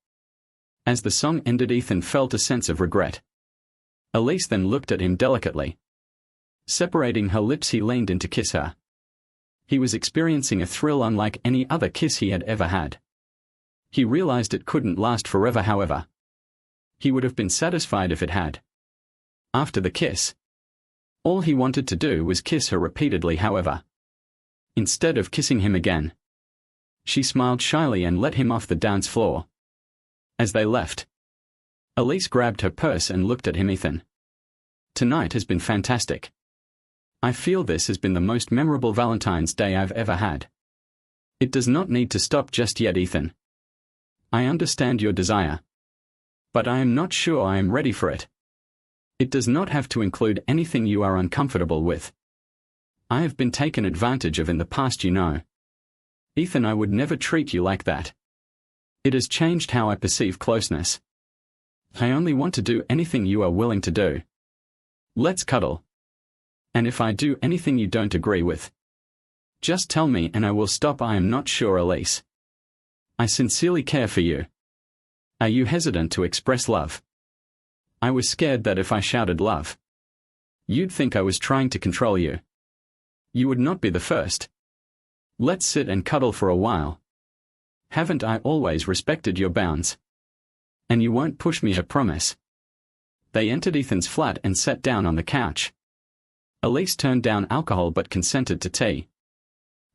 As the song ended, Ethan felt a sense of regret. Elise then looked at him delicately. Separating her lips, he leaned in to kiss her. He was experiencing a thrill unlike any other kiss he had ever had. He realized it couldn't last forever, however. He would have been satisfied if it had. After the kiss, all he wanted to do was kiss her repeatedly, however. Instead of kissing him again, she smiled shyly and let him off the dance floor. As they left, Elise grabbed her purse and looked at him. "Ethan, tonight has been fantastic. I feel this has been the most memorable Valentine's Day I've ever had. It does not need to stop just yet, Ethan. I understand your desire, but I am not sure I am ready for it. It does not have to include anything you are uncomfortable with. I have been taken advantage of in the past, you know. Ethan, I would never treat you like that. It has changed how I perceive closeness. I only want to do anything you are willing to do. Let's cuddle. And if I do anything you don't agree with, just tell me and I will stop. I am not sure, Elise. I sincerely care for you. Are you hesitant to express love? I was scared that if I shouted love, you'd think I was trying to control you. You would not be the first. Let's sit and cuddle for a while. Haven't I always respected your bounds? And you won't push me, I promise." They entered Ethan's flat and sat down on the couch. Elise turned down alcohol but consented to tea,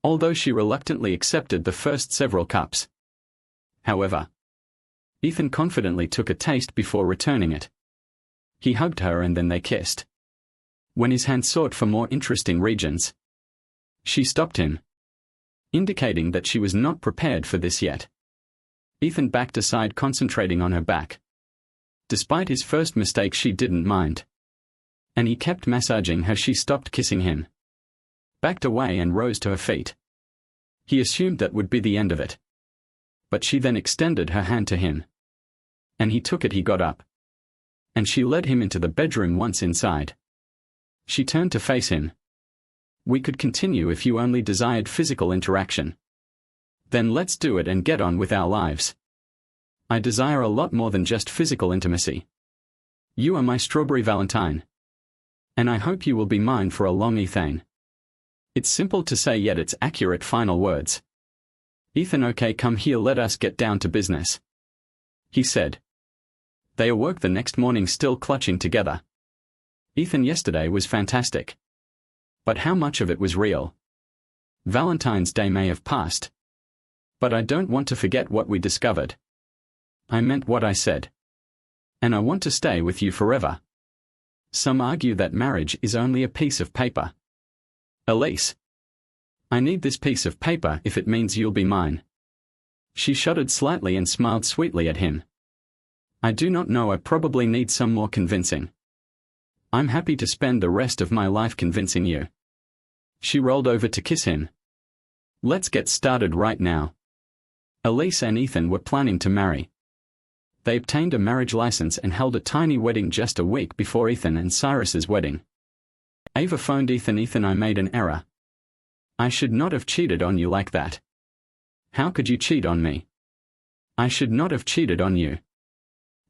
although she reluctantly accepted the first several cups. However, Ethan confidently took a taste before returning it. He hugged her and then they kissed. When his hand sought for more interesting regions, she stopped him, indicating that she was not prepared for this yet. Ethan backed aside, concentrating on her back. Despite his first mistake, she didn't mind, and he kept massaging her. She stopped kissing him, backed away and rose to her feet. He assumed that would be the end of it, but she then extended her hand to him, and he took it. He got up, and she led him into the bedroom. Once inside, she turned to face him. "We could continue if you only desired physical interaction. Then let's do it and get on with our lives. I desire a lot more than just physical intimacy. You are my strawberry Valentine, and I hope you will be mine for a long Ethan." It's simple to say, yet it's accurate final words. "Ethan, okay, come here, let us get down to business," he said. They awoke the next morning still clutching together. "Ethan, yesterday was fantastic. But how much of it was real? Valentine's Day may have passed, but I don't want to forget what we discovered. I meant what I said. And I want to stay with you forever. Some argue that marriage is only a piece of paper. Elise, I need this piece of paper if it means you'll be mine." She shuddered slightly and smiled sweetly at him. "I do not know, I probably need some more convincing. I'm happy to spend the rest of my life convincing you." She rolled over to kiss him. "Let's get started right now." Elise and Ethan were planning to marry. They obtained a marriage license and held a tiny wedding just a week before Ethan and Cyrus's wedding. Ava phoned Ethan. "Ethan, I made an error. I should not have cheated on you like that." "How could you cheat on me?" "I should not have cheated on you.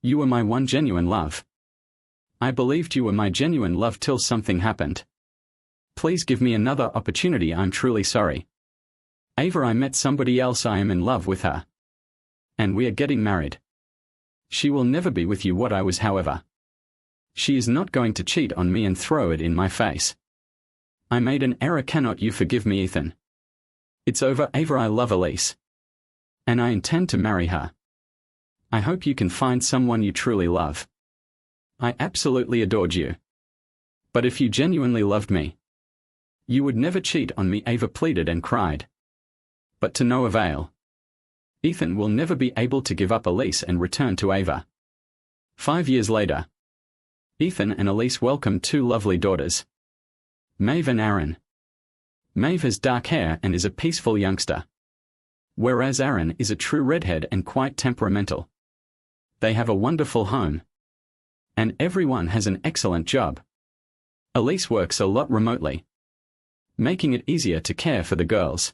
You were my one genuine love. I believed you were my genuine love till something happened. Please give me another opportunity. I'm truly sorry. Ava, I met somebody else. I am in love with her. And we are getting married. She will never be with you what I was, however. She is not going to cheat on me and throw it in my face. I made an error. Cannot you forgive me, Ethan? It's over, Ava. I love Elise. And I intend to marry her. I hope you can find someone you truly love. I absolutely adored you. But if you genuinely loved me, you would never cheat on me, Ava pleaded and cried. But to no avail. Ethan will never be able to give up Elise and return to Ava. 5 years later, Ethan and Elise welcomed 2 lovely daughters, Maeve and Aaron. Maeve has dark hair and is a peaceful youngster, whereas Aaron is a true redhead and quite temperamental. They have a wonderful home, and everyone has an excellent job. Elise works a lot remotely, making it easier to care for the girls.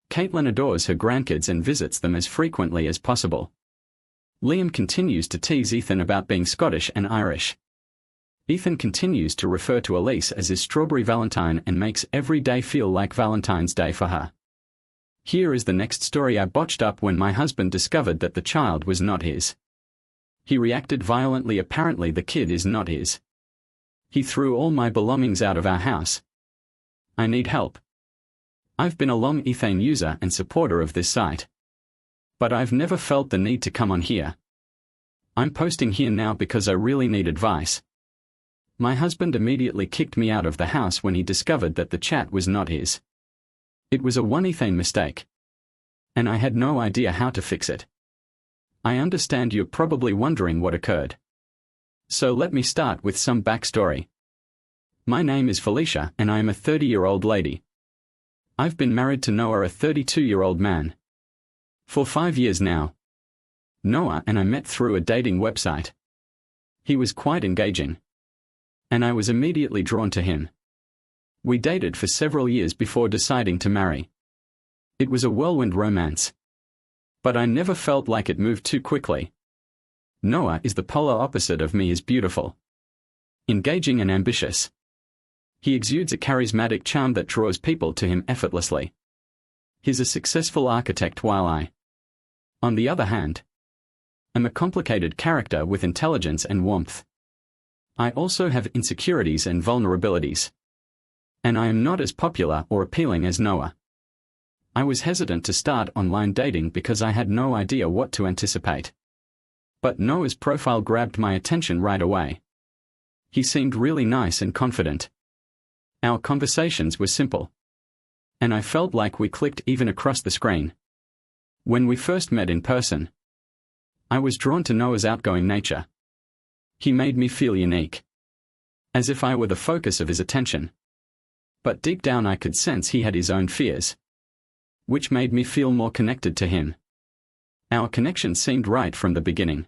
Caitlin adores her grandkids and visits them as frequently as possible. Liam continues to tease Ethan about being Scottish and Irish. Ethan continues to refer to Elise as his Strawberry Valentine and makes every day feel like Valentine's Day for her. Here is the next story I botched up when my husband discovered that the child was not his. He reacted violently. Apparently the kid is not his. He threw all my belongings out of our house. I need help. I've been a long Ethan user and supporter of this site, but I've never felt the need to come on here. I'm posting here now because I really need advice. My husband immediately kicked me out of the house when he discovered that the chat was not his. It was a one Ethan mistake, and I had no idea how to fix it. I understand you're probably wondering what occurred. So let me start with some backstory. My name is Felicia and I am a 30-year-old lady. I've been married to Noah, a 32-year-old man, for 5 years now. Noah and I met through a dating website. He was quite engaging, and I was immediately drawn to him. We dated for several years before deciding to marry. It was a whirlwind romance, but I never felt like it moved too quickly. Noah is the polar opposite of me. Is beautiful, engaging and ambitious. He exudes a charismatic charm that draws people to him effortlessly. He's a successful architect while I, on the other hand, am a complicated character with intelligence and warmth. I also have insecurities and vulnerabilities, and I am not as popular or appealing as Noah. I was hesitant to start online dating because I had no idea what to anticipate. But Noah's profile grabbed my attention right away. He seemed really nice and confident. Our conversations were simple, and I felt like we clicked even across the screen. When we first met in person, I was drawn to Noah's outgoing nature. He made me feel unique, as if I were the focus of his attention. But deep down I could sense he had his own fears, which made me feel more connected to him. Our connection seemed right from the beginning.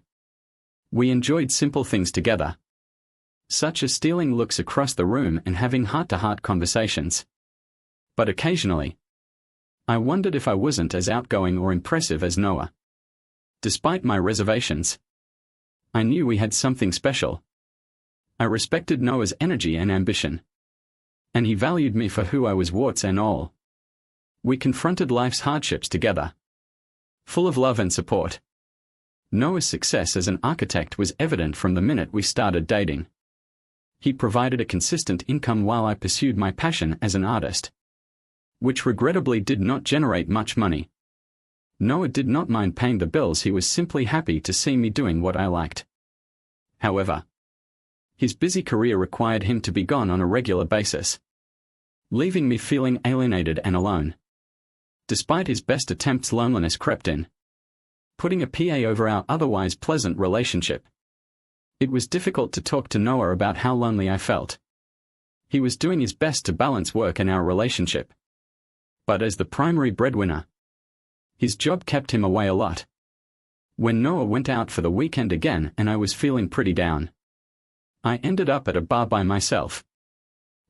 We enjoyed simple things together, such as stealing looks across the room and having heart-to-heart conversations. But occasionally, I wondered if I wasn't as outgoing or impressive as Noah. Despite my reservations, I knew we had something special. I respected Noah's energy and ambition, and he valued me for who I was, warts and all. We confronted life's hardships together, full of love and support. Noah's success as an architect was evident from the minute we started dating. He provided a consistent income while I pursued my passion as an artist, which regrettably did not generate much money. Noah did not mind paying the bills. He was simply happy to see me doing what I liked. However, his busy career required him to be gone on a regular basis, leaving me feeling alienated and alone. Despite his best attempts, loneliness crept in, putting a PA over our otherwise pleasant relationship. It was difficult to talk to Noah about how lonely I felt. He was doing his best to balance work and our relationship, but as the primary breadwinner, his job kept him away a lot. When Noah went out for the weekend again and I was feeling pretty down, I ended up at a bar by myself.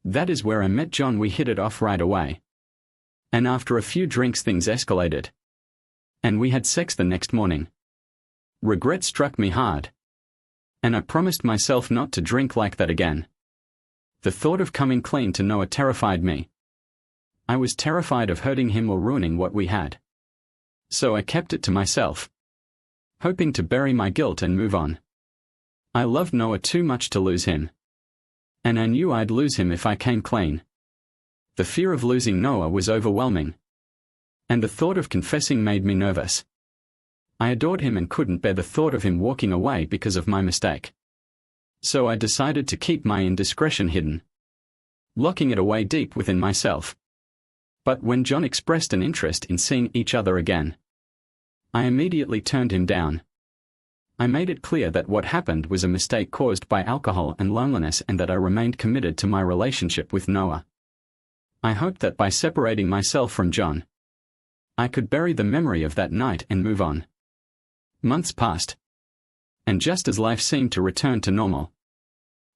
That is where I met John. We hit it off right away, and after a few drinks things escalated, and we had sex the next morning. Regret struck me hard. And I promised myself not to drink like that again. The thought of coming clean to Noah terrified me. I was terrified of hurting him or ruining what we had. So I kept it to myself, hoping to bury my guilt and move on. I loved Noah too much to lose him. And I knew I'd lose him if I came clean. The fear of losing Noah was overwhelming. And the thought of confessing made me nervous. I adored him and couldn't bear the thought of him walking away because of my mistake. So I decided to keep my indiscretion hidden, locking it away deep within myself. But when John expressed an interest in seeing each other again, I immediately turned him down. I made it clear that what happened was a mistake caused by alcohol and loneliness and that I remained committed to my relationship with Noah. I hoped that by separating myself from John, I could bury the memory of that night and move on. Months passed. And just as life seemed to return to normal,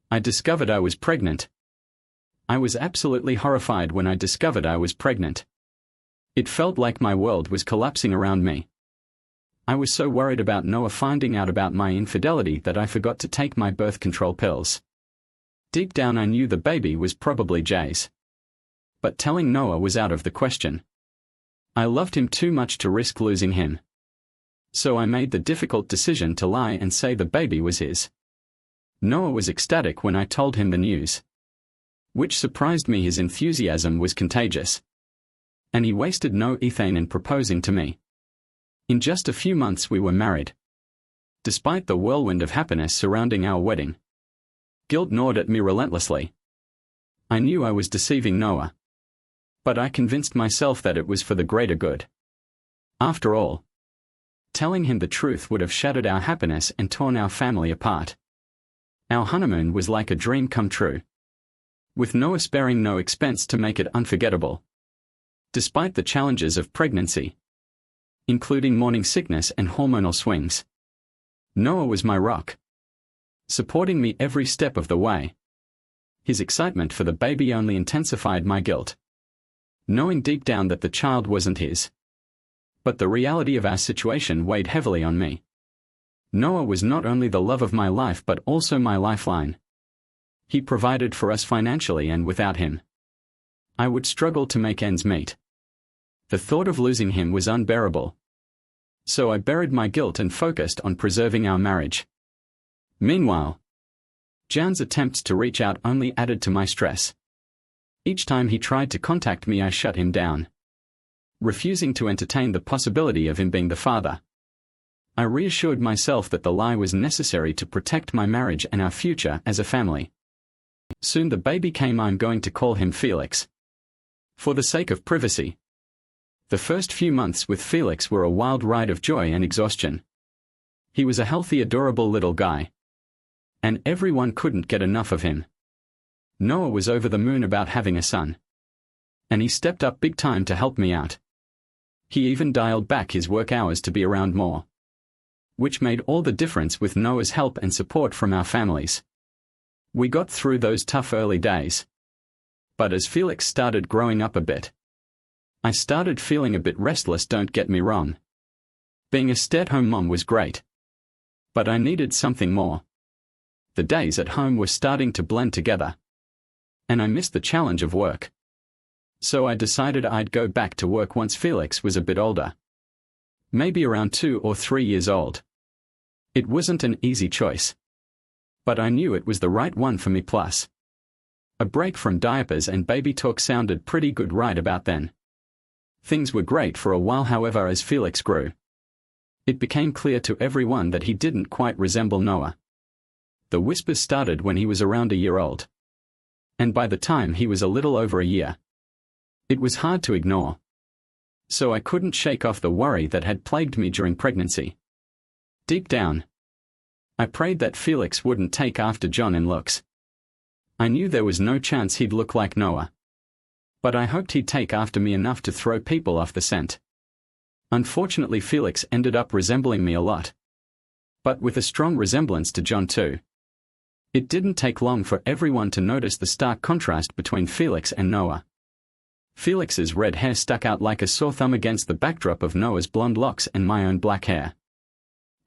I discovered I was pregnant. I was absolutely horrified when I discovered I was pregnant. It felt like my world was collapsing around me. I was so worried about Noah finding out about my infidelity that I forgot to take my birth control pills. Deep down I knew the baby was probably Jay's. But telling Noah was out of the question. I loved him too much to risk losing him. So I made the difficult decision to lie and say the baby was his. Noah was ecstatic when I told him the news, which surprised me. His enthusiasm was contagious. And he wasted no ethane in proposing to me. In just a few months we were married. Despite the whirlwind of happiness surrounding our wedding, guilt gnawed at me relentlessly. I knew I was deceiving Noah, but I convinced myself that it was for the greater good. After all, telling him the truth would have shattered our happiness and torn our family apart. Our honeymoon was like a dream come true, with Noah sparing no expense to make it unforgettable. Despite the challenges of pregnancy, including morning sickness and hormonal swings, Noah was my rock, supporting me every step of the way. His excitement for the baby only intensified my guilt, knowing deep down that the child wasn't his. But the reality of our situation weighed heavily on me. Noah was not only the love of my life but also my lifeline. He provided for us financially, and without him, I would struggle to make ends meet. The thought of losing him was unbearable. So I buried my guilt and focused on preserving our marriage. Meanwhile, John's attempts to reach out only added to my stress. Each time he tried to contact me, I shut him down, refusing to entertain the possibility of him being the father. I reassured myself that the lie was necessary to protect my marriage and our future as a family. Soon the baby came. I'm going to call him Felix, for the sake of privacy. The first few months with Felix were a wild ride of joy and exhaustion. He was a healthy, adorable little guy, and everyone couldn't get enough of him. Noah was over the moon about having a son, and he stepped up big time to help me out. He even dialed back his work hours to be around more, which made all the difference with Noah's help and support from our families. We got through those tough early days. But as Felix started growing up a bit, I started feeling a bit restless. Don't get me wrong. Being a stay-at-home mom was great, but I needed something more. The days at home were starting to blend together, and I missed the challenge of work. So I decided I'd go back to work once Felix was a bit older, maybe around 2 or 3 years old. It wasn't an easy choice, but I knew it was the right one for me. Plus, a break from diapers and baby talk sounded pretty good right about then. Things were great for a while. However, as Felix grew, it became clear to everyone that he didn't quite resemble Noah. The whispers started when he was around a year old, and by the time he was a little over a year, it was hard to ignore. So I couldn't shake off the worry that had plagued me during pregnancy. Deep down, I prayed that Felix wouldn't take after John in looks. I knew there was no chance he'd look like Noah, but I hoped he'd take after me enough to throw people off the scent. Unfortunately, Felix ended up resembling me a lot, but with a strong resemblance to John too. It didn't take long for everyone to notice the stark contrast between Felix and Noah. Felix's red hair stuck out like a sore thumb against the backdrop of Noah's blonde locks and my own black hair.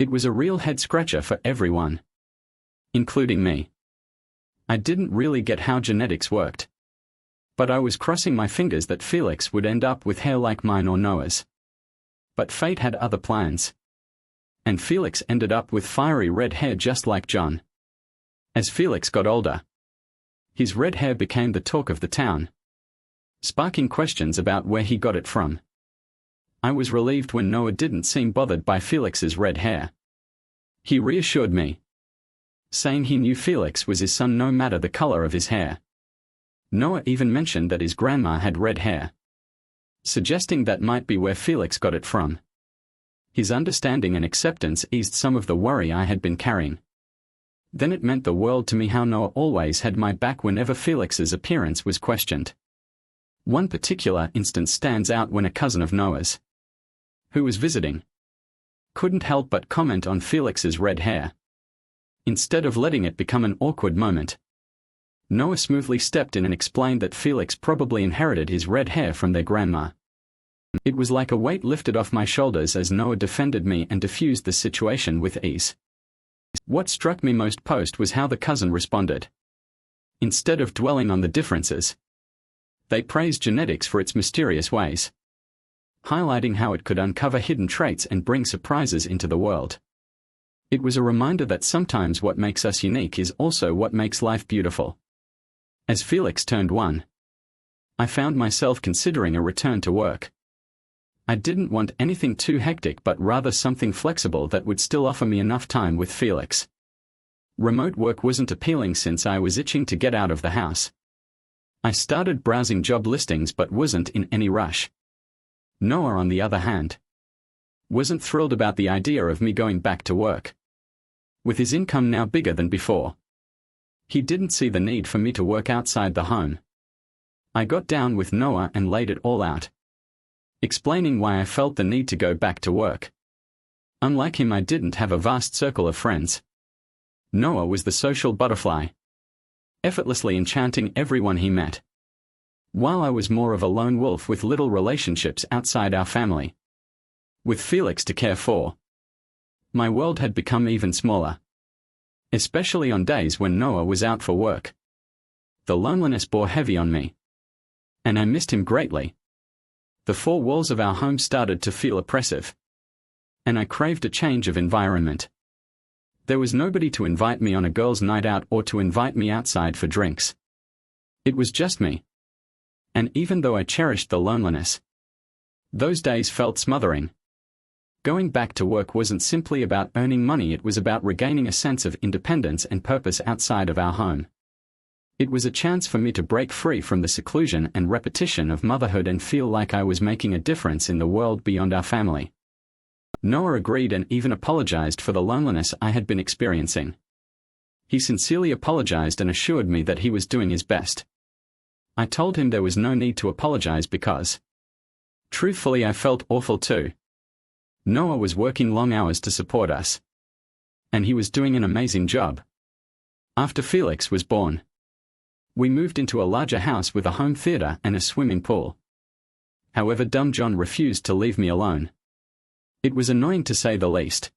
It was a real head-scratcher for everyone. including me. I didn't really get how genetics worked. But I was crossing my fingers that Felix would end up with hair like mine or Noah's. But fate had other plans. And Felix ended up with fiery red hair just like John. As Felix got older, his red hair became the talk of the town, sparking questions about where he got it from. I was relieved when Noah didn't seem bothered by Felix's red hair. He reassured me, saying he knew Felix was his son no matter the color of his hair. Noah even mentioned that his grandma had red hair, suggesting that might be where Felix got it from. His understanding and acceptance eased some of the worry I had been carrying. Then it meant the world to me how Noah always had my back whenever Felix's appearance was questioned. One particular instance stands out when a cousin of Noah's, who was visiting, couldn't help but comment on Felix's red hair. Instead of letting it become an awkward moment, Noah smoothly stepped in and explained that Felix probably inherited his red hair from their grandma. It was like a weight lifted off my shoulders as Noah defended me and diffused the situation with ease. What struck me most post was how the cousin responded. Instead of dwelling on the differences, they praised genetics for its mysterious ways, highlighting how it could uncover hidden traits and bring surprises into the world. It was a reminder that sometimes what makes us unique is also what makes life beautiful. As Felix turned 1, I found myself considering a return to work. I didn't want anything too hectic but rather something flexible that would still offer me enough time with Felix. Remote work wasn't appealing since I was itching to get out of the house. I started browsing job listings but wasn't in any rush. Noah, on the other hand, wasn't thrilled about the idea of me going back to work. With his income now bigger than before, he didn't see the need for me to work outside the home. I got down with Noah and laid it all out, explaining why I felt the need to go back to work. Unlike him, I didn't have a vast circle of friends. Noah was the social butterfly, effortlessly enchanting everyone he met, while I was more of a lone wolf with little relationships outside our family. With Felix to care for, my world had become even smaller, especially on days when Noah was out for work. The loneliness bore heavy on me, and I missed him greatly. The four walls of our home started to feel oppressive, and I craved a change of environment. There was nobody to invite me on a girls' night out or to invite me outside for drinks. It was just me. And even though I cherished the loneliness, those days felt smothering. Going back to work wasn't simply about earning money, it was about regaining a sense of independence and purpose outside of our home. It was a chance for me to break free from the seclusion and repetition of motherhood and feel like I was making a difference in the world beyond our family. Noah agreed and even apologized for the loneliness I had been experiencing. He sincerely apologized and assured me that he was doing his best. I told him there was no need to apologize because, truthfully, I felt awful too. Noah was working long hours to support us, and he was doing an amazing job. After Felix was born, we moved into a larger house with a home theater and a swimming pool. However, dumb John refused to leave me alone. It was annoying to say the least.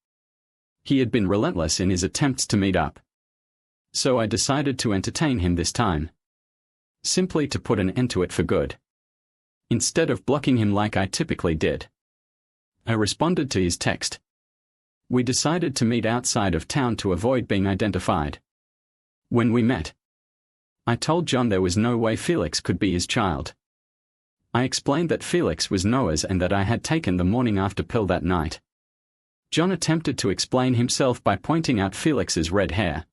He had been relentless in his attempts to meet up. So I decided to entertain him this time, simply to put an end to it for good. Instead of blocking him like I typically did, I responded to his text. We decided to meet outside of town to avoid being identified. When we met, I told John there was no way Felix could be his child. I explained that Felix was Noah's and that I had taken the morning after pill that night. John attempted to explain himself by pointing out Felix's red hair,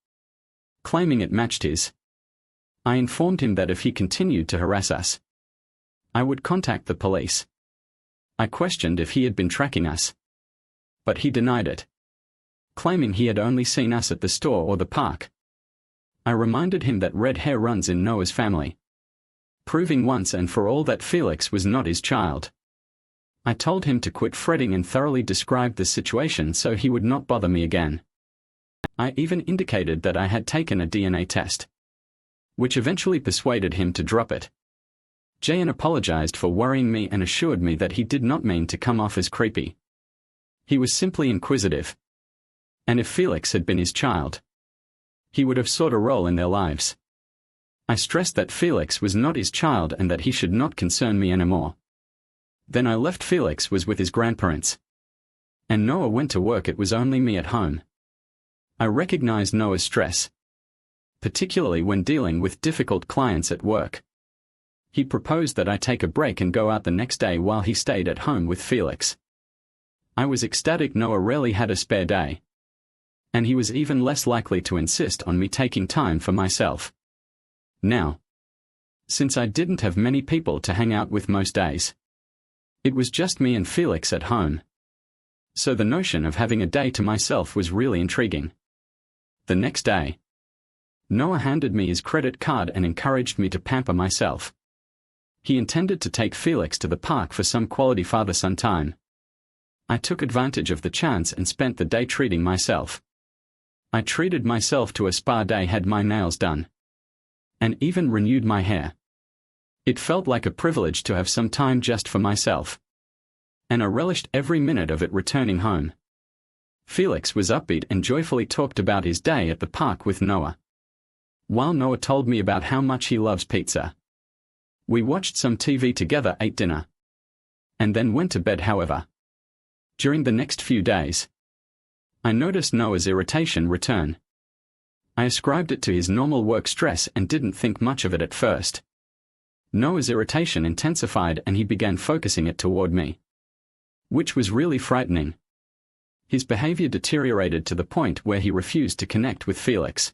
claiming it matched his. I informed him that if he continued to harass us, I would contact the police. I questioned if he had been tracking us, but he denied it, claiming he had only seen us at the store or the park. I reminded him that red hair runs in Noah's family, proving once and for all that Felix was not his child. I told him to quit fretting and thoroughly described the situation so he would not bother me again. I even indicated that I had taken a DNA test, which eventually persuaded him to drop it. Jan apologized for worrying me and assured me that he did not mean to come off as creepy. He was simply inquisitive. And if Felix had been his child, He would have sought a role in their lives. I stressed that Felix was not his child and that he should not concern me anymore. Then I left. Felix was with his grandparents. And Noah went to work. It was only me at home. I recognized Noah's stress, particularly when dealing with difficult clients at work. He proposed that I take a break and go out the next day while he stayed at home with Felix. I was ecstatic. Noah rarely had a spare day. And he was even less likely to insist on me taking time for myself. Now, since I didn't have many people to hang out with most days, it was just me and Felix at home. So the notion of having a day to myself was really intriguing. The next day, Noah handed me his credit card and encouraged me to pamper myself. He intended to take Felix to the park for some quality father-son time. I took advantage of the chance and spent the day treating myself. I treated myself to a spa day, had my nails done, and even renewed my hair. It felt like a privilege to have some time just for myself. And I relished every minute of it. Returning home, Felix was upbeat and joyfully talked about his day at the park with Noah, while Noah told me about how much he loves pizza. We watched some TV together, ate dinner, and then went to bed. However, during the next few days, I noticed Noah's irritation return. I ascribed it to his normal work stress and didn't think much of it at first. Noah's irritation intensified and he began focusing it toward me, which was really frightening. His behavior deteriorated to the point where he refused to connect with Felix.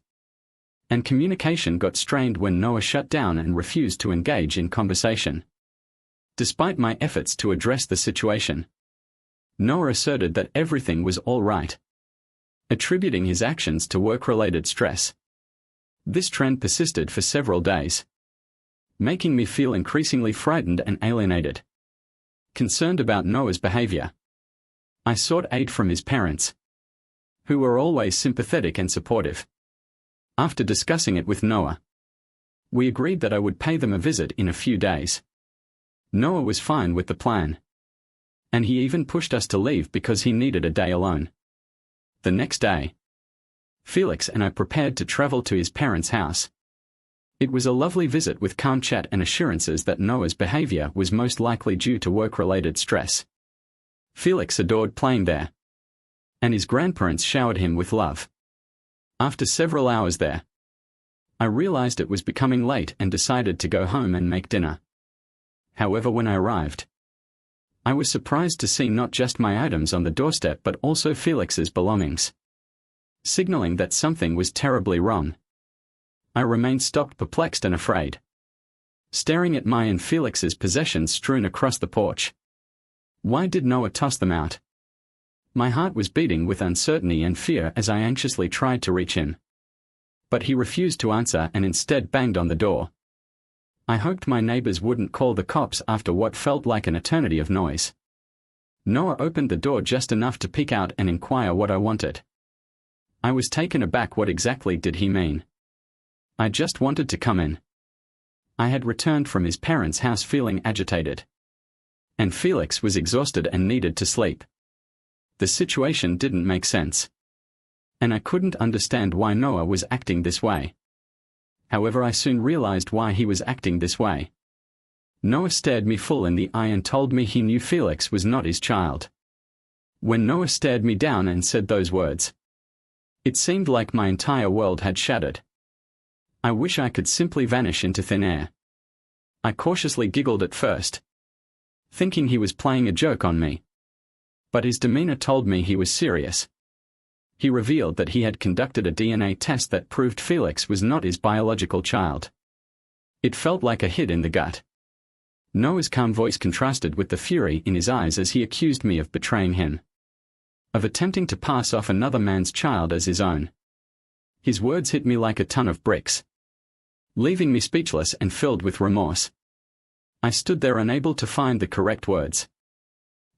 And communication got strained when Noah shut down and refused to engage in conversation. Despite my efforts to address the situation, Noah asserted that everything was all right, attributing his actions to work-related stress. This trend persisted for several days, making me feel increasingly frightened and alienated. Concerned about Noah's behavior, I sought aid from his parents, who were always sympathetic and supportive. After discussing it with Noah, we agreed that I would pay them a visit in a few days. Noah was fine with the plan, and he even pushed us to leave because he needed a day alone. The next day, Felix and I prepared to travel to his parents' house. It was a lovely visit with calm chat and assurances that Noah's behavior was most likely due to work-related stress. Felix adored playing there, and his grandparents showered him with love. After several hours there, I realized it was becoming late and decided to go home and make dinner. However, when I arrived, I was surprised to see not just my items on the doorstep but also Felix's belongings, signaling that something was terribly wrong. I remained stopped, perplexed and afraid, staring at my and Felix's possessions strewn across the porch. Why did Noah toss them out? My heart was beating with uncertainty and fear as I anxiously tried to reach him. But he refused to answer and instead banged on the door. I hoped my neighbors wouldn't call the cops after what felt like an eternity of noise. Noah opened the door just enough to peek out and inquire what I wanted. I was taken aback. What exactly did he mean? I just wanted to come in. I had returned from his parents' house feeling agitated, and Felix was exhausted and needed to sleep. The situation didn't make sense, and I couldn't understand why Noah was acting this way. However, I soon realized why he was acting this way. Noah stared me full in the eye and told me he knew Felix was not his child. When Noah stared me down and said those words, it seemed like my entire world had shattered. I wish I could simply vanish into thin air. I cautiously giggled at first, thinking he was playing a joke on me. But his demeanor told me he was serious. He revealed that he had conducted a DNA test that proved Felix was not his biological child. It felt like a hit in the gut. Noah's calm voice contrasted with the fury in his eyes as he accused me of betraying him, of attempting to pass off another man's child as his own. His words hit me like a ton of bricks, leaving me speechless and filled with remorse. I stood there unable to find the correct words,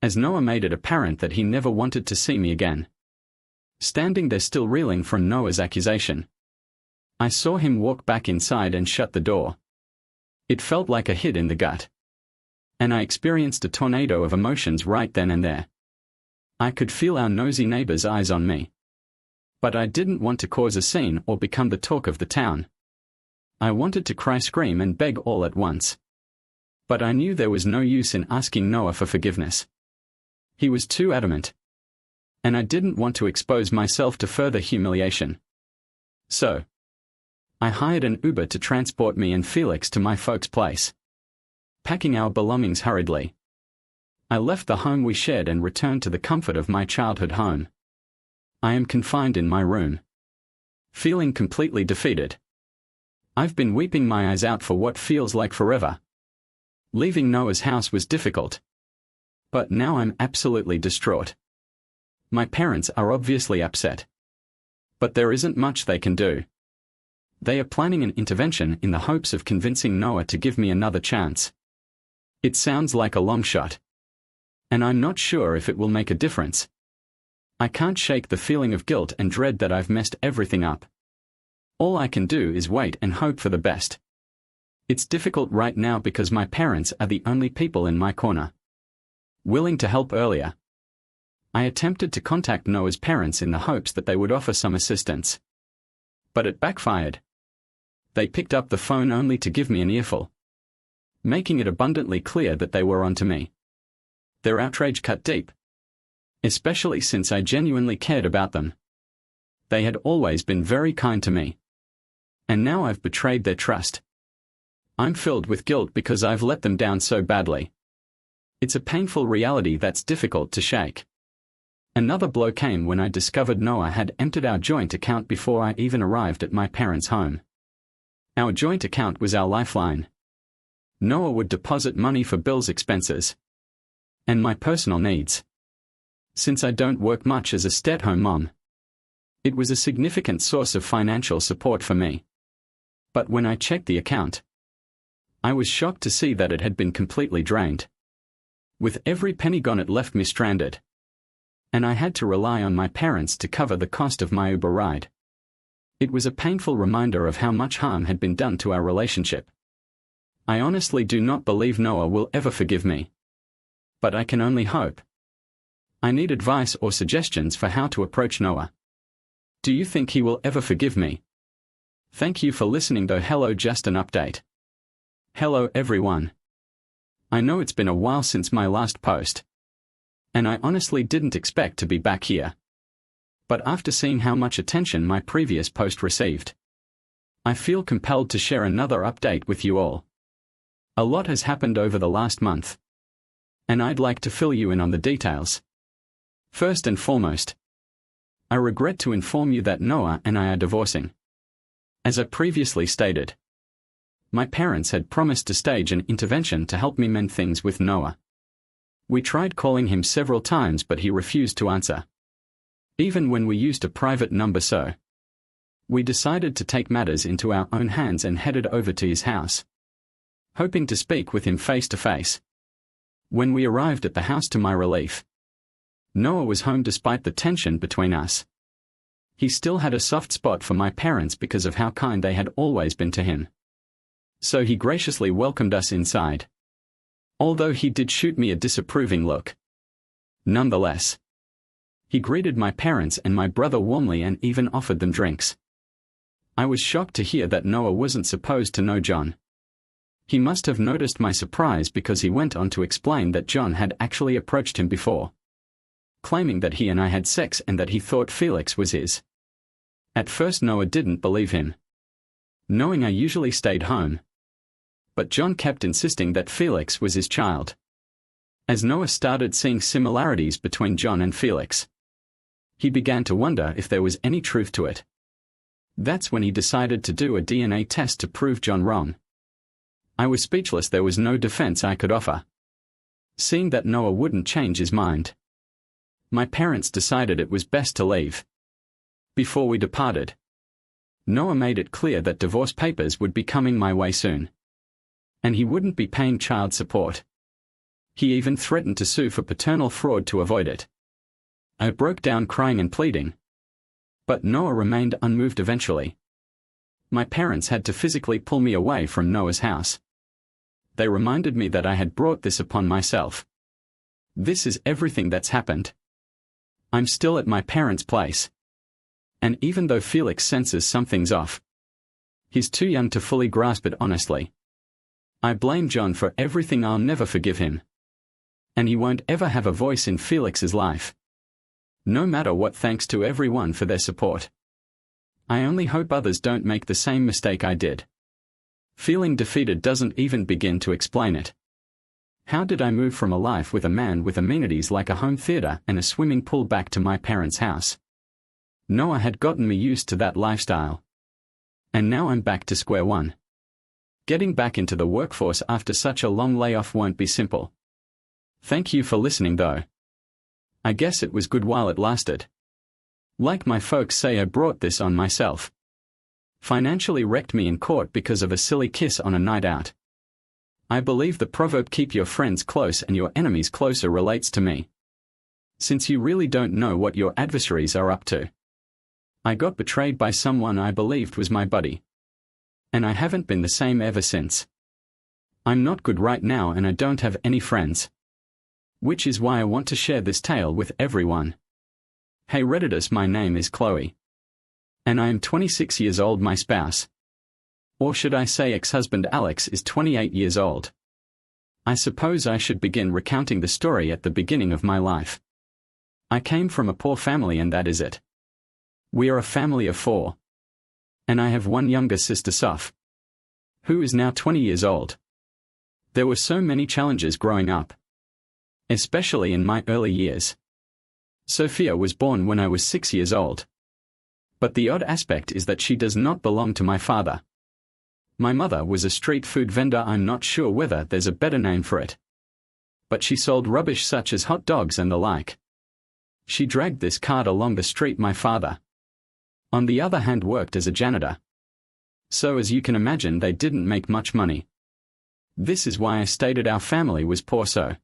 as Noah made it apparent that he never wanted to see me again. Standing there still reeling from Noah's accusation, I saw him walk back inside and shut the door. It felt like a hit in the gut, and I experienced a tornado of emotions right then and there. I could feel our nosy neighbor's eyes on me, But I didn't want to cause a scene or become the talk of the town. I wanted to cry, scream and beg all at once. But I knew there was no use in asking Noah for forgiveness. He was too adamant. And I didn't want to expose myself to further humiliation. So I hired an Uber to transport me and Felix to my folks' place. Packing our belongings hurriedly, I left the home we shared and returned to the comfort of my childhood home. I am confined in my room, feeling completely defeated. I've been weeping my eyes out for what feels like forever. Leaving Noah's house was difficult. But now I'm absolutely distraught. My parents are obviously upset. But there isn't much they can do. They are planning an intervention in the hopes of convincing Noah to give me another chance. It sounds like a long shot. And I'm not sure if it will make a difference. I can't shake the feeling of guilt and dread that I've messed everything up. All I can do is wait and hope for the best. It's difficult right now because my parents are the only people in my corner willing to help earlier. I attempted to contact Noah's parents in the hopes that they would offer some assistance. But it backfired. They picked up the phone only to give me an earful, making it abundantly clear that they were onto me. Their outrage cut deep, especially since I genuinely cared about them. They had always been very kind to me. And now I've betrayed their trust. I'm filled with guilt because I've let them down so badly. It's a painful reality that's difficult to shake. Another blow came when I discovered Noah had emptied our joint account before I even arrived at my parents' home. Our joint account was our lifeline. Noah would deposit money for bills, expenses, and my personal needs. Since I don't work much as a stay-at-home mom, it was a significant source of financial support for me. But when I checked the account, I was shocked to see that it had been completely drained. With every penny gone, it left me stranded. And I had to rely on my parents to cover the cost of my Uber ride. It was a painful reminder of how much harm had been done to our relationship. I honestly do not believe Noah will ever forgive me. But I can only hope. I need advice or suggestions for how to approach Noah. Do you think he will ever forgive me? Thank you for listening though. Hello, just an update. Hello everyone. I know it's been a while since my last post. And I honestly didn't expect to be back here. But after seeing how much attention my previous post received, I feel compelled to share another update with you all. A lot has happened over the last month. And I'd like to fill you in on the details. First and foremost, I regret to inform you that Noah and I are divorcing. As I previously stated, my parents had promised to stage an intervention to help me mend things with Noah. We tried calling him several times but he refused to answer, even when we used a private number, so we decided to take matters into our own hands and headed over to his house, hoping to speak with him face to face. When we arrived at the house, to my relief, Noah was home despite the tension between us. He still had a soft spot for my parents because of how kind they had always been to him. So he graciously welcomed us inside, although he did shoot me a disapproving look. Nonetheless, he greeted my parents and my brother warmly and even offered them drinks. I was shocked to hear that Noah wasn't supposed to know John. He must have noticed my surprise because he went on to explain that John had actually approached him before, claiming that he and I had sex and that he thought Felix was his. At first Noah didn't believe him, knowing I usually stayed home. But John kept insisting that Felix was his child. As Noah started seeing similarities between John and Felix, he began to wonder if there was any truth to it. That's when he decided to do a DNA test to prove John wrong. I was speechless. There was no defense I could offer, seeing that Noah wouldn't change his mind. My parents decided it was best to leave. Before we departed, Noah made it clear that divorce papers would be coming my way soon, and he wouldn't be paying child support. He even threatened to sue for paternal fraud to avoid it. I broke down crying and pleading, but Noah remained unmoved. Eventually, my parents had to physically pull me away from Noah's house. They reminded me that I had brought this upon myself. This is everything that's happened. I'm still at my parents' place, And even though Felix senses something's off, he's too young to fully grasp it honestly. I blame John for everything. I'll never forgive him. And he won't ever have a voice in Felix's life. No matter what. Thanks to everyone for their support. I only hope others don't make the same mistake I did. Feeling defeated doesn't even begin to explain it. How did I move from a life with a man with amenities like a home theater and a swimming pool back to my parents' house? Noah had gotten me used to that lifestyle. And now I'm back to square one. Getting back into the workforce after such a long layoff won't be simple. Thank you for listening though. I guess it was good while it lasted. Like my folks say, I brought this on myself. Financially wrecked me in court because of a silly kiss on a night out. I believe the proverb keep your friends close and your enemies closer relates to me. Since you really don't know what your adversaries are up to. I got betrayed by someone I believed was my buddy. And I haven't been the same ever since. I'm not good right now and I don't have any friends. Which is why I want to share this tale with everyone. Hey Redditors, my name is Chloe. And I am 26 years old. My spouse, or should I say ex-husband Alex, is 28 years old. I suppose I should begin recounting the story at the beginning of my life. I came from a poor family and that is it. We are a family of 4. And I have one younger sister, Soph, who is now 20 years old. There were so many challenges growing up. Especially in my early years. Sophia was born when I was 6 years old. But the odd aspect is that she does not belong to my father. My mother was a street food vendor. I'm not sure whether there's a better name for it. But she sold rubbish such as hot dogs and the like. She dragged this cart along the street. My father, on the other hand, worked as a janitor. So as you can imagine, they didn't make much money. This is why I stated our family was poor. So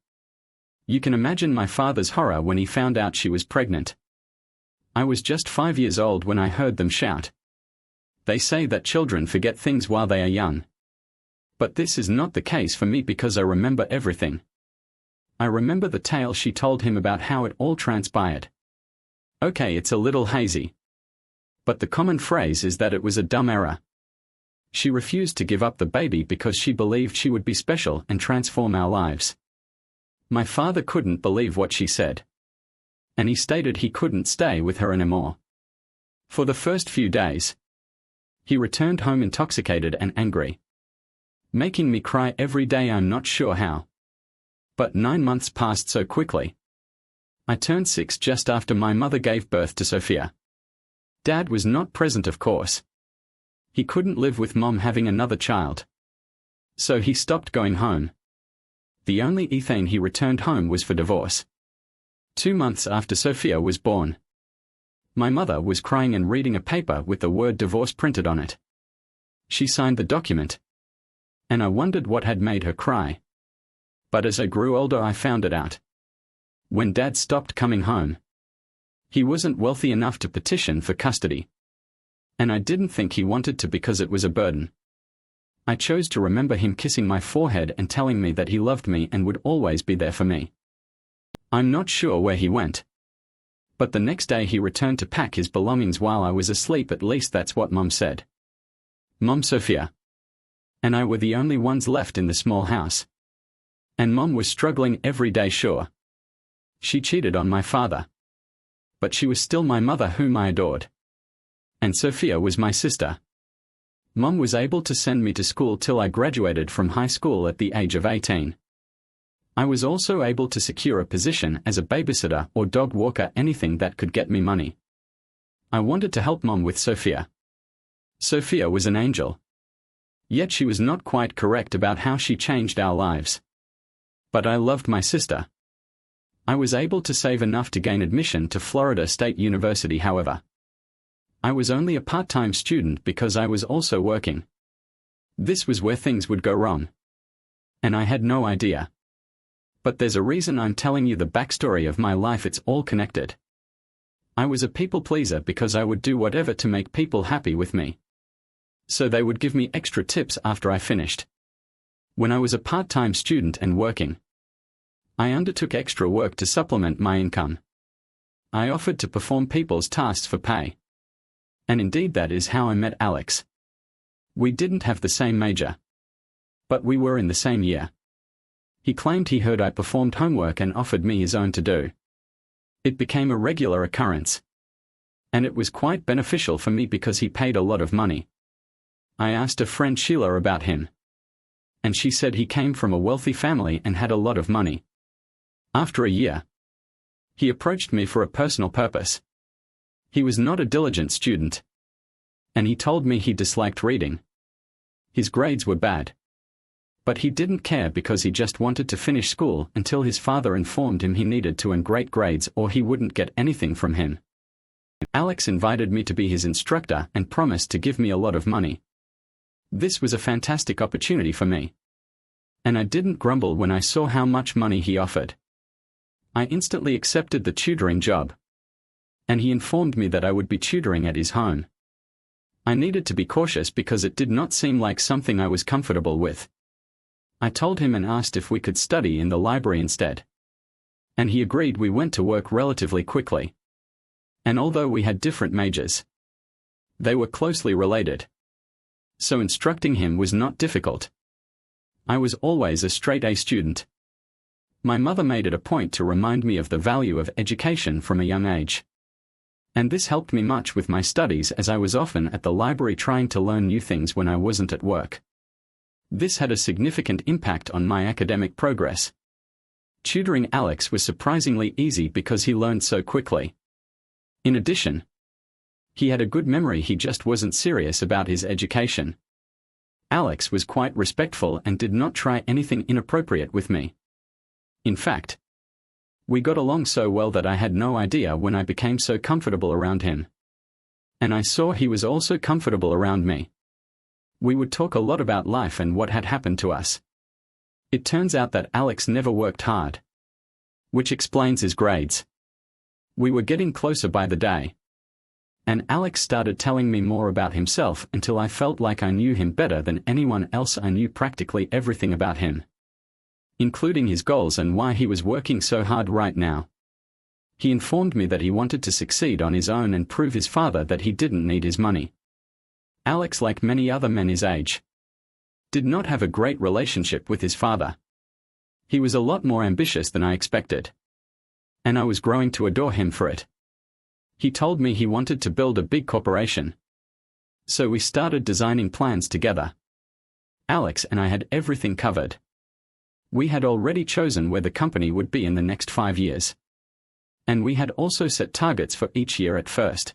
you can imagine my father's horror when he found out she was pregnant. I was just 5 years old when I heard them shout. They say that children forget things while they are young. But this is not the case for me because I remember everything. I remember the tale she told him about how it all transpired. Okay, it's a little hazy. But the common phrase is that it was a dumb error. She refused to give up the baby because she believed she would be special and transform our lives. My father couldn't believe what she said. And he stated he couldn't stay with her anymore. For the first few days, he returned home intoxicated and angry, making me cry every day. I'm not sure how. But 9 months passed so quickly. I turned 6 just after my mother gave birth to Sophia. Dad was not present, of course. He couldn't live with Mom having another child. So he stopped going home. The only ethane he returned home was for divorce. 2 months after Sophia was born, my mother was crying and reading a paper with the word divorce printed on it. She signed the document. And I wondered what had made her cry. But as I grew older, I found it out. When Dad stopped coming home, he wasn't wealthy enough to petition for custody. And I didn't think he wanted to because it was a burden. I chose to remember him kissing my forehead and telling me that he loved me and would always be there for me. I'm not sure where he went. But the next day he returned to pack his belongings while I was asleep. At least that's what Mom said. Mom, Sophia, and I were the only ones left in the small house. And Mom was struggling every day, sure. She cheated on my father. But she was still my mother, whom I adored. And Sophia was my sister. Mom was able to send me to school till I graduated from high school at the age of 18. I was also able to secure a position as a babysitter or dog walker, anything that could get me money. I wanted to help Mom with Sophia. Sophia was an angel. Yet she was not quite correct about how she changed our lives. But I loved my sister. I was able to save enough to gain admission to Florida State University, however. I was only a part-time student because I was also working. This was where things would go wrong. And I had no idea. But there's a reason I'm telling you the backstory of my life. It's all connected. I was a people pleaser because I would do whatever to make people happy with me. So they would give me extra tips after I finished. When I was a part-time student and working, I undertook extra work to supplement my income. I offered to perform people's tasks for pay. And indeed that is how I met Alex. We didn't have the same major, but we were in the same year. He claimed he heard I performed homework and offered me his own to do. It became a regular occurrence. And it was quite beneficial for me because he paid a lot of money. I asked a friend Sheila about him, and she said he came from a wealthy family and had a lot of money. After a year, he approached me for a personal purpose. He was not a diligent student, and he told me he disliked reading. His grades were bad, but he didn't care because he just wanted to finish school until his father informed him he needed to earn great grades or he wouldn't get anything from him. Alex invited me to be his instructor and promised to give me a lot of money. This was a fantastic opportunity for me, and I didn't grumble when I saw how much money he offered. I instantly accepted the tutoring job, and he informed me that I would be tutoring at his home. I needed to be cautious because it did not seem like something I was comfortable with. I told him and asked if we could study in the library instead, and he agreed. We went to work relatively quickly. And although we had different majors, they were closely related. So instructing him was not difficult. I was always a straight A student. My mother made it a point to remind me of the value of education from a young age. And this helped me much with my studies as I was often at the library trying to learn new things when I wasn't at work. This had a significant impact on my academic progress. Tutoring Alex was surprisingly easy because he learned so quickly. In addition, he had a good memory. He just wasn't serious about his education. Alex was quite respectful and did not try anything inappropriate with me. In fact, we got along so well that I had no idea when I became so comfortable around him. And I saw he was also comfortable around me. We would talk a lot about life and what had happened to us. It turns out that Alex never worked hard, which explains his grades. We were getting closer by the day, and Alex started telling me more about himself until I felt like I knew him better than anyone else. I knew practically everything about him, including his goals and why he was working so hard right now. He informed me that he wanted to succeed on his own and prove his father that he didn't need his money. Alex, like many other men his age, did not have a great relationship with his father. He was a lot more ambitious than I expected, and I was growing to adore him for it. He told me he wanted to build a big corporation, so we started designing plans together. Alex and I had everything covered. We had already chosen where the company would be in the next 5 years, and we had also set targets for each year at first.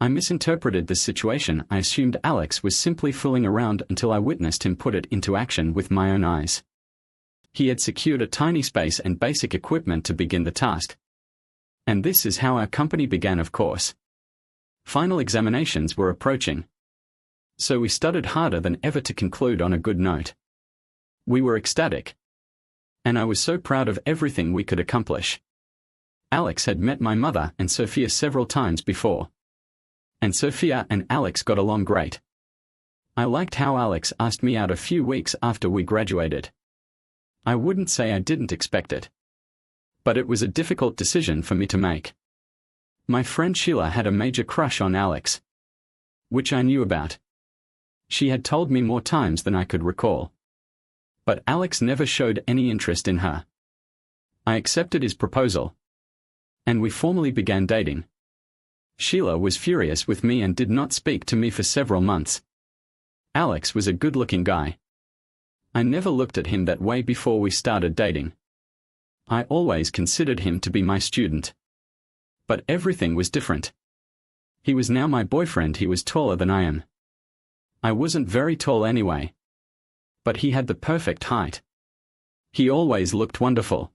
I misinterpreted the situation. I assumed Alex was simply fooling around until I witnessed him put it into action with my own eyes. He had secured a tiny space and basic equipment to begin the task. And this is how our company began, of course. Final examinations were approaching, so we studied harder than ever to conclude on a good note. We were ecstatic, and I was so proud of everything we could accomplish. Alex had met my mother and Sophia several times before, and Sophia and Alex got along great. I liked how Alex asked me out a few weeks after we graduated. I wouldn't say I didn't expect it, but it was a difficult decision for me to make. My friend Sheila had a major crush on Alex, which I knew about. She had told me more times than I could recall. But Alex never showed any interest in her. I accepted his proposal, and we formally began dating. Sheila was furious with me and did not speak to me for several months. Alex was a good-looking guy. I never looked at him that way before we started dating. I always considered him to be my student. But everything was different. He was now my boyfriend. He was taller than I am. I wasn't very tall anyway, but he had the perfect height. He always looked wonderful,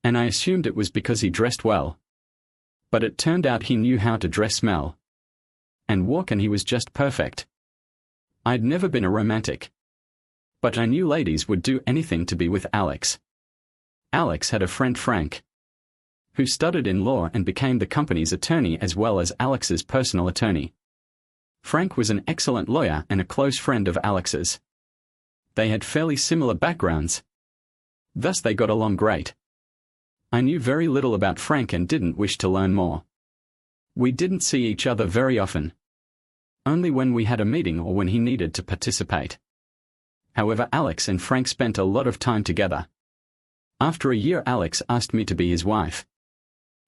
and I assumed it was because he dressed well. But it turned out he knew how to dress, smell, and walk, and he was just perfect. I'd never been a romantic, but I knew ladies would do anything to be with Alex. Alex had a friend, Frank, who studied in law and became the company's attorney as well as Alex's personal attorney. Frank was an excellent lawyer and a close friend of Alex's. They had fairly similar backgrounds, thus they got along great. I knew very little about Frank and didn't wish to learn more. We didn't see each other very often. Only when we had a meeting or when he needed to participate. However, Alex and Frank spent a lot of time together. After a year, Alex asked me to be his wife.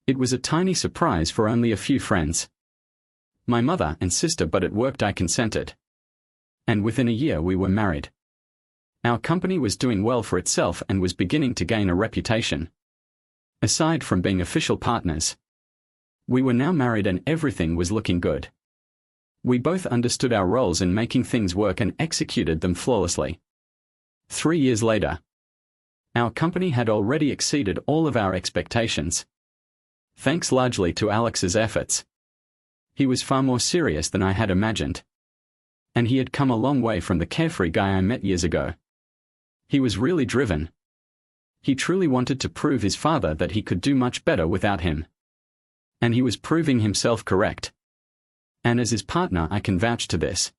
It was a tiny surprise for only a few friends. My mother and sister, but it worked. I consented. And within a year we were married. Our company was doing well for itself and was beginning to gain a reputation. Aside from being official partners, we were now married and everything was looking good. We both understood our roles in making things work and executed them flawlessly. 3 years later, our company had already exceeded all of our expectations. Thanks largely to Alex's efforts. He was far more serious than I had imagined. And he had come a long way from the carefree guy I met years ago. He was really driven. He truly wanted to prove his father that he could do much better without him. And he was proving himself correct. And as his partner, I can vouch to this.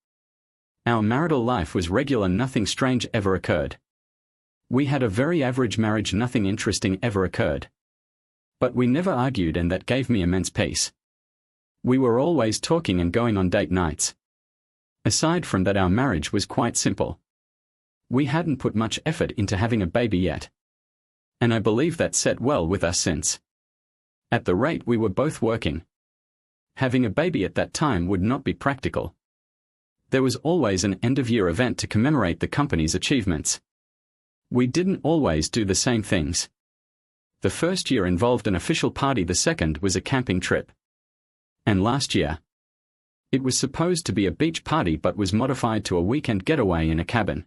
Our marital life was regular, nothing strange ever occurred. We had a very average marriage, nothing interesting ever occurred. But we never argued, and that gave me immense peace. We were always talking and going on date nights. Aside from that, our marriage was quite simple. We hadn't put much effort into having a baby yet. And I believe that set well with us since. At the rate we were both working, having a baby at that time would not be practical. There was always an end-of-year event to commemorate the company's achievements. We didn't always do the same things. The first year involved an official party, the second was a camping trip. And last year, it was supposed to be a beach party but was modified to a weekend getaway in a cabin.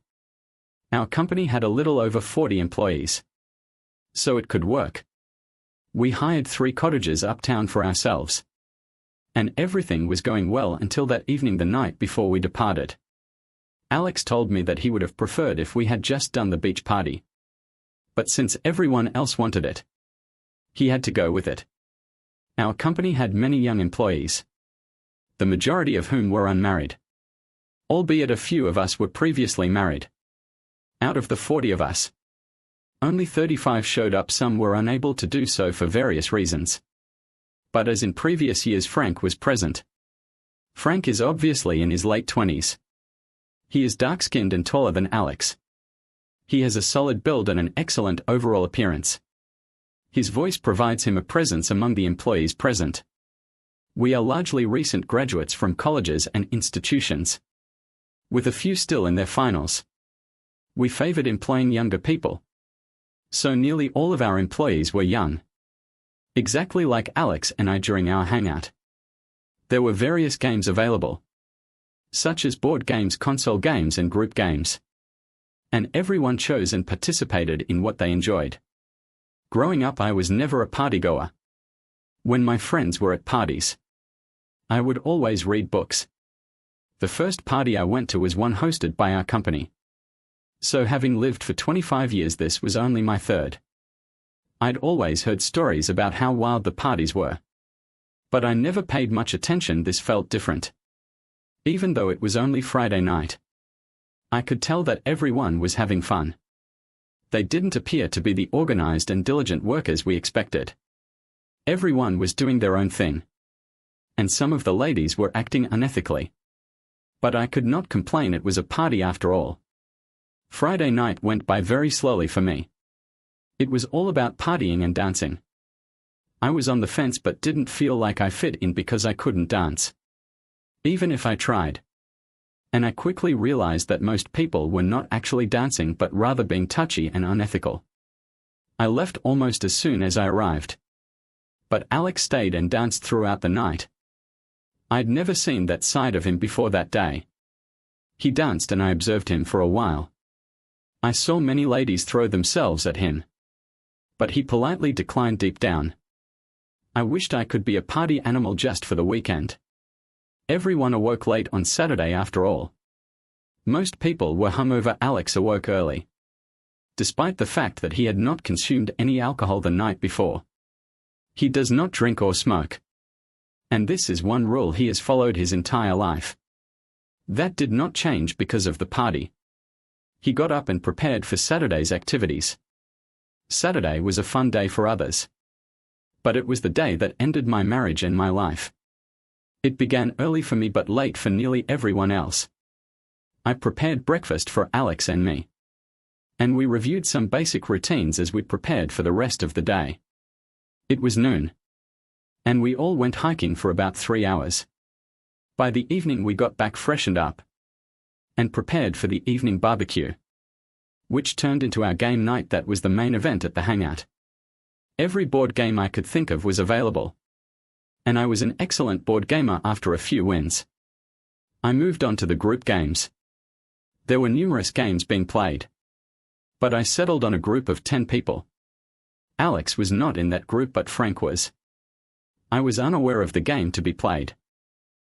Our company had a little over 40 employees. So it could work. We hired 3 cottages uptown for ourselves. And everything was going well until that evening, the night before we departed. Alex told me that he would have preferred if we had just done the beach party. But since everyone else wanted it, he had to go with it. Our company had many young employees, the majority of whom were unmarried. Albeit a few of us were previously married. Out of the 40 of us, only 35 showed up. Some were unable to do so for various reasons. But as in previous years, Frank was present. Frank is obviously in his late 20s. He is dark-skinned and taller than Alex. He has a solid build and an excellent overall appearance. His voice provides him a presence among the employees present. We are largely recent graduates from colleges and institutions, with a few still in their finals. We favored employing younger people. So nearly all of our employees were young. Exactly like Alex and I during our hangout. There were various games available, such as board games, console games, and group games. And everyone chose and participated in what they enjoyed. Growing up, I was never a partygoer. When my friends were at parties, I would always read books. The first party I went to was one hosted by our company. So having lived for 25 years, this was only my third. I'd always heard stories about how wild the parties were. But I never paid much attention. This felt different. Even though it was only Friday night, I could tell that everyone was having fun. They didn't appear to be the organized and diligent workers we expected. Everyone was doing their own thing. And some of the ladies were acting unethically. But I could not complain, it was a party after all. Friday night went by very slowly for me. It was all about partying and dancing. I was on the fence but didn't feel like I fit in because I couldn't dance, even if I tried. And I quickly realized that most people were not actually dancing but rather being touchy and unethical. I left almost as soon as I arrived. But Alex stayed and danced throughout the night. I'd never seen that side of him before that day. He danced and I observed him for a while. I saw many ladies throw themselves at him. But he politely declined deep down. I wished I could be a party animal just for the weekend. Everyone awoke late on Saturday after all. Most people were hungover. Alex awoke early, despite the fact that he had not consumed any alcohol the night before. He does not drink or smoke. And this is one rule he has followed his entire life. That did not change because of the party. He got up and prepared for Saturday's activities. Saturday was a fun day for others. But it was the day that ended my marriage and my life. It began early for me but late for nearly everyone else. I prepared breakfast for Alex and me. And we reviewed some basic routines as we prepared for the rest of the day. It was noon. And we all went hiking for about 3 hours. By the evening we got back freshened up and prepared for the evening barbecue, which turned into our game night that was the main event at the hangout. Every board game I could think of was available. And I was an excellent board gamer after a few wins. I moved on to the group games. There were numerous games being played. But I settled on a group of 10 people. Alex was not in that group but Frank was. I was unaware of the game to be played.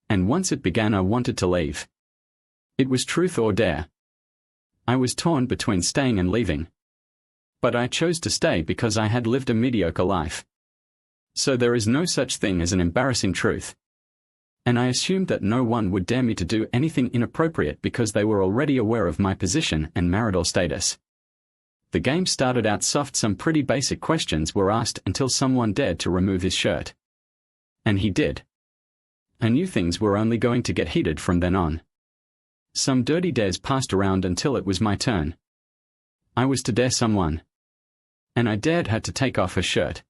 And once it began I wanted to leave. It was truth or dare. I was torn between staying and leaving. But I chose to stay because I had lived a mediocre life. So there is no such thing as an embarrassing truth. And I assumed that no one would dare me to do anything inappropriate because they were already aware of my position and marital status. The game started out soft. Some pretty basic questions were asked until someone dared to remove his shirt. And he did. I knew things were only going to get heated from then on. Some dirty dares passed around until it was my turn. I was to dare someone. And I dared her to take off her shirt.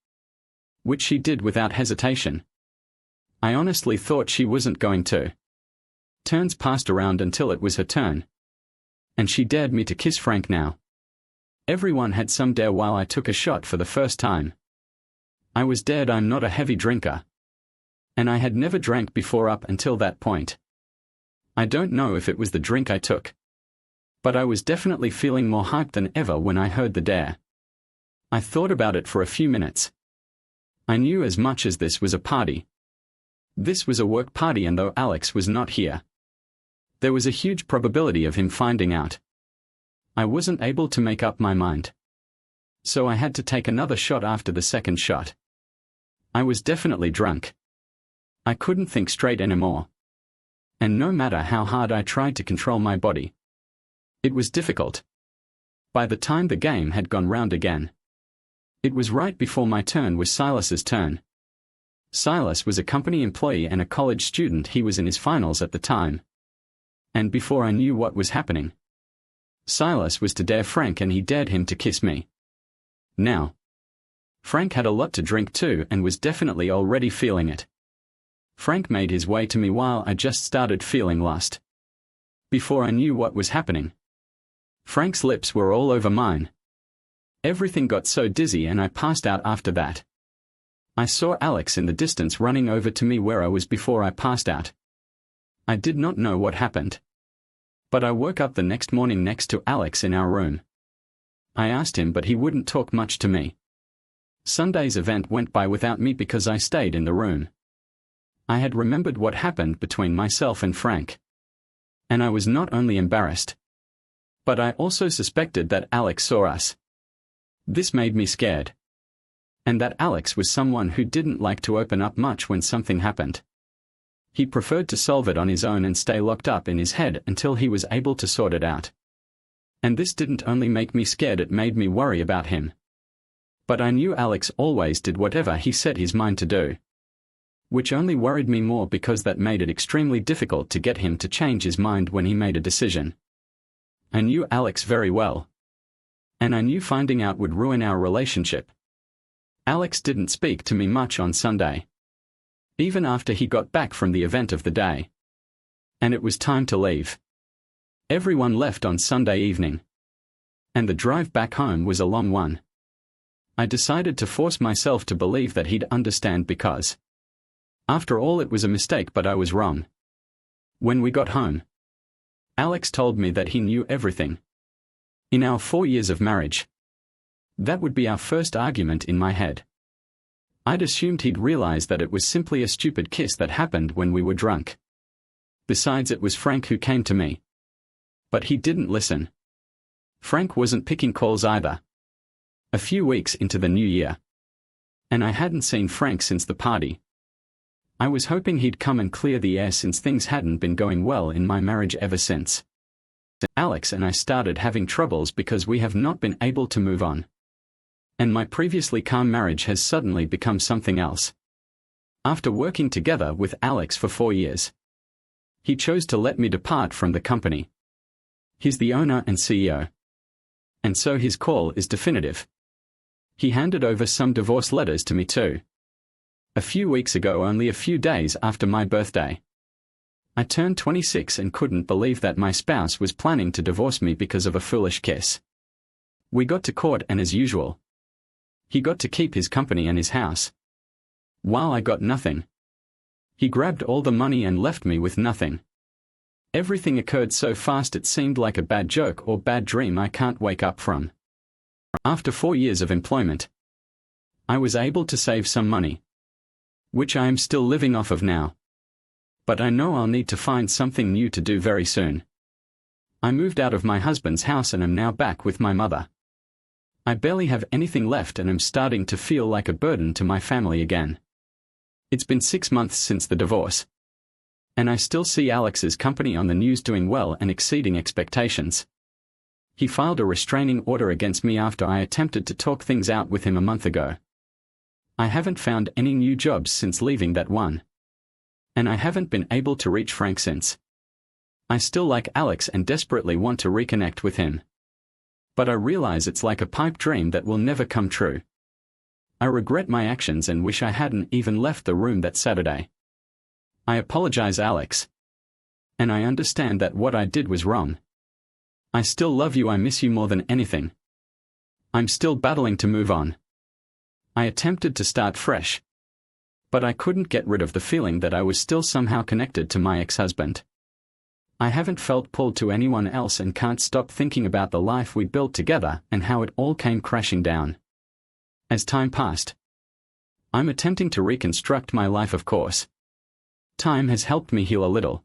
Which she did without hesitation. I honestly thought she wasn't going to. Turns passed around until it was her turn. And she dared me to kiss Frank now. Everyone had some dare while I took a shot for the first time. I was dared. I'm not a heavy drinker. And I had never drank before up until that point. I don't know if it was the drink I took. But I was definitely feeling more hyped than ever when I heard the dare. I thought about it for a few minutes. I knew as much as this was a party. This was a work party, and though Alex was not here, there was a huge probability of him finding out. I wasn't able to make up my mind. So I had to take another shot after the second shot. I was definitely drunk. I couldn't think straight anymore. And no matter how hard I tried to control my body, it was difficult. By the time the game had gone round again, it was right before my turn was Silas's turn. Silas was a company employee and a college student. He was in his finals at the time. And before I knew what was happening, Silas was to dare Frank and he dared him to kiss me. Now, Frank had a lot to drink too and was definitely already feeling it. Frank made his way to me while I just started feeling lust. Before I knew what was happening, Frank's lips were all over mine. Everything got so dizzy and I passed out after that. I saw Alex in the distance running over to me where I was before I passed out. I did not know what happened. But I woke up the next morning next to Alex in our room. I asked him but he wouldn't talk much to me. Sunday's event went by without me because I stayed in the room. I had remembered what happened between myself and Frank. And I was not only embarrassed, but I also suspected that Alex saw us. This made me scared. And that Alex was someone who didn't like to open up much when something happened. He preferred to solve it on his own and stay locked up in his head until he was able to sort it out. And this didn't only make me scared, it made me worry about him. But I knew Alex always did whatever he set his mind to do. Which only worried me more because that made it extremely difficult to get him to change his mind when he made a decision. I knew Alex very well. And I knew finding out would ruin our relationship. Alex didn't speak to me much on Sunday. Even after he got back from the event of the day. And it was time to leave. Everyone left on Sunday evening. And the drive back home was a long one. I decided to force myself to believe that he'd understand because, after all, it was a mistake, but I was wrong. When we got home, Alex told me that he knew everything. In our 4 years of marriage. That would be our first argument in my head. I'd assumed he'd realize that it was simply a stupid kiss that happened when we were drunk. Besides, it was Frank who came to me. But he didn't listen. Frank wasn't picking calls either. A few weeks into the new year. And I hadn't seen Frank since the party. I was hoping he'd come and clear the air since things hadn't been going well in my marriage ever since. Alex and I started having troubles because we have not been able to move on. And my previously calm marriage has suddenly become something else. After working together with Alex for 4 years, he chose to let me depart from the company. He's the owner and CEO. And so his call is definitive. He handed over some divorce letters to me too. A few weeks ago, only a few days after my birthday. I turned 26 and couldn't believe that my spouse was planning to divorce me because of a foolish kiss. We got to court, and as usual, he got to keep his company and his house, while I got nothing. He grabbed all the money and left me with nothing. Everything occurred so fast it seemed like a bad joke or bad dream I can't wake up from. After 4 years of employment, I was able to save some money, which I am still living off of now. But I know I'll need to find something new to do very soon. I moved out of my husband's house and am now back with my mother. I barely have anything left and am starting to feel like a burden to my family again. It's been 6 months since the divorce, and I still see Alex's company on the news doing well and exceeding expectations. He filed a restraining order against me after I attempted to talk things out with him a month ago. I haven't found any new jobs since leaving that one, and I haven't been able to reach Frank since. I still like Alex and desperately want to reconnect with him. But I realize it's like a pipe dream that will never come true. I regret my actions and wish I hadn't even left the room that Saturday. I apologize, Alex. And I understand that what I did was wrong. I still love you. I miss you more than anything. I'm still battling to move on. I attempted to start fresh, but I couldn't get rid of the feeling that I was still somehow connected to my ex-husband. I haven't felt pulled to anyone else and can't stop thinking about the life we built together and how it all came crashing down. As time passed, I'm attempting to reconstruct my life, of course. Time has helped me heal a little.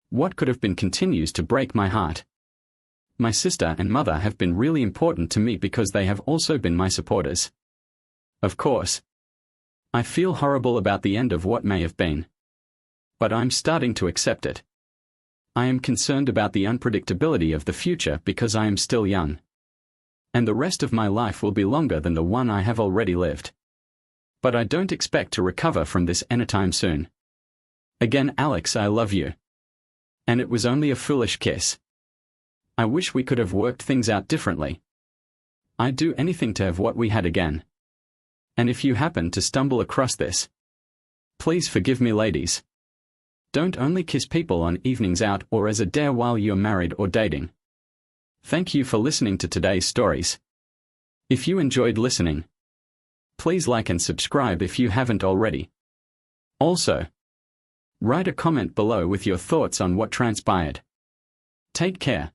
What could have been continues to break my heart. My sister and mother have been really important to me because they have also been my supporters. Of course, I feel horrible about the end of what may have been, but I'm starting to accept it. I am concerned about the unpredictability of the future because I am still young, and the rest of my life will be longer than the one I have already lived. But I don't expect to recover from this anytime soon. Again, Alex, I love you. And it was only a foolish kiss. I wish we could have worked things out differently. I'd do anything to have what we had again. And if you happen to stumble across this, please forgive me, ladies. Don't only kiss people on evenings out or as a dare while you're married or dating. Thank you for listening to today's stories. If you enjoyed listening, please like and subscribe if you haven't already. Also, write a comment below with your thoughts on what transpired. Take care.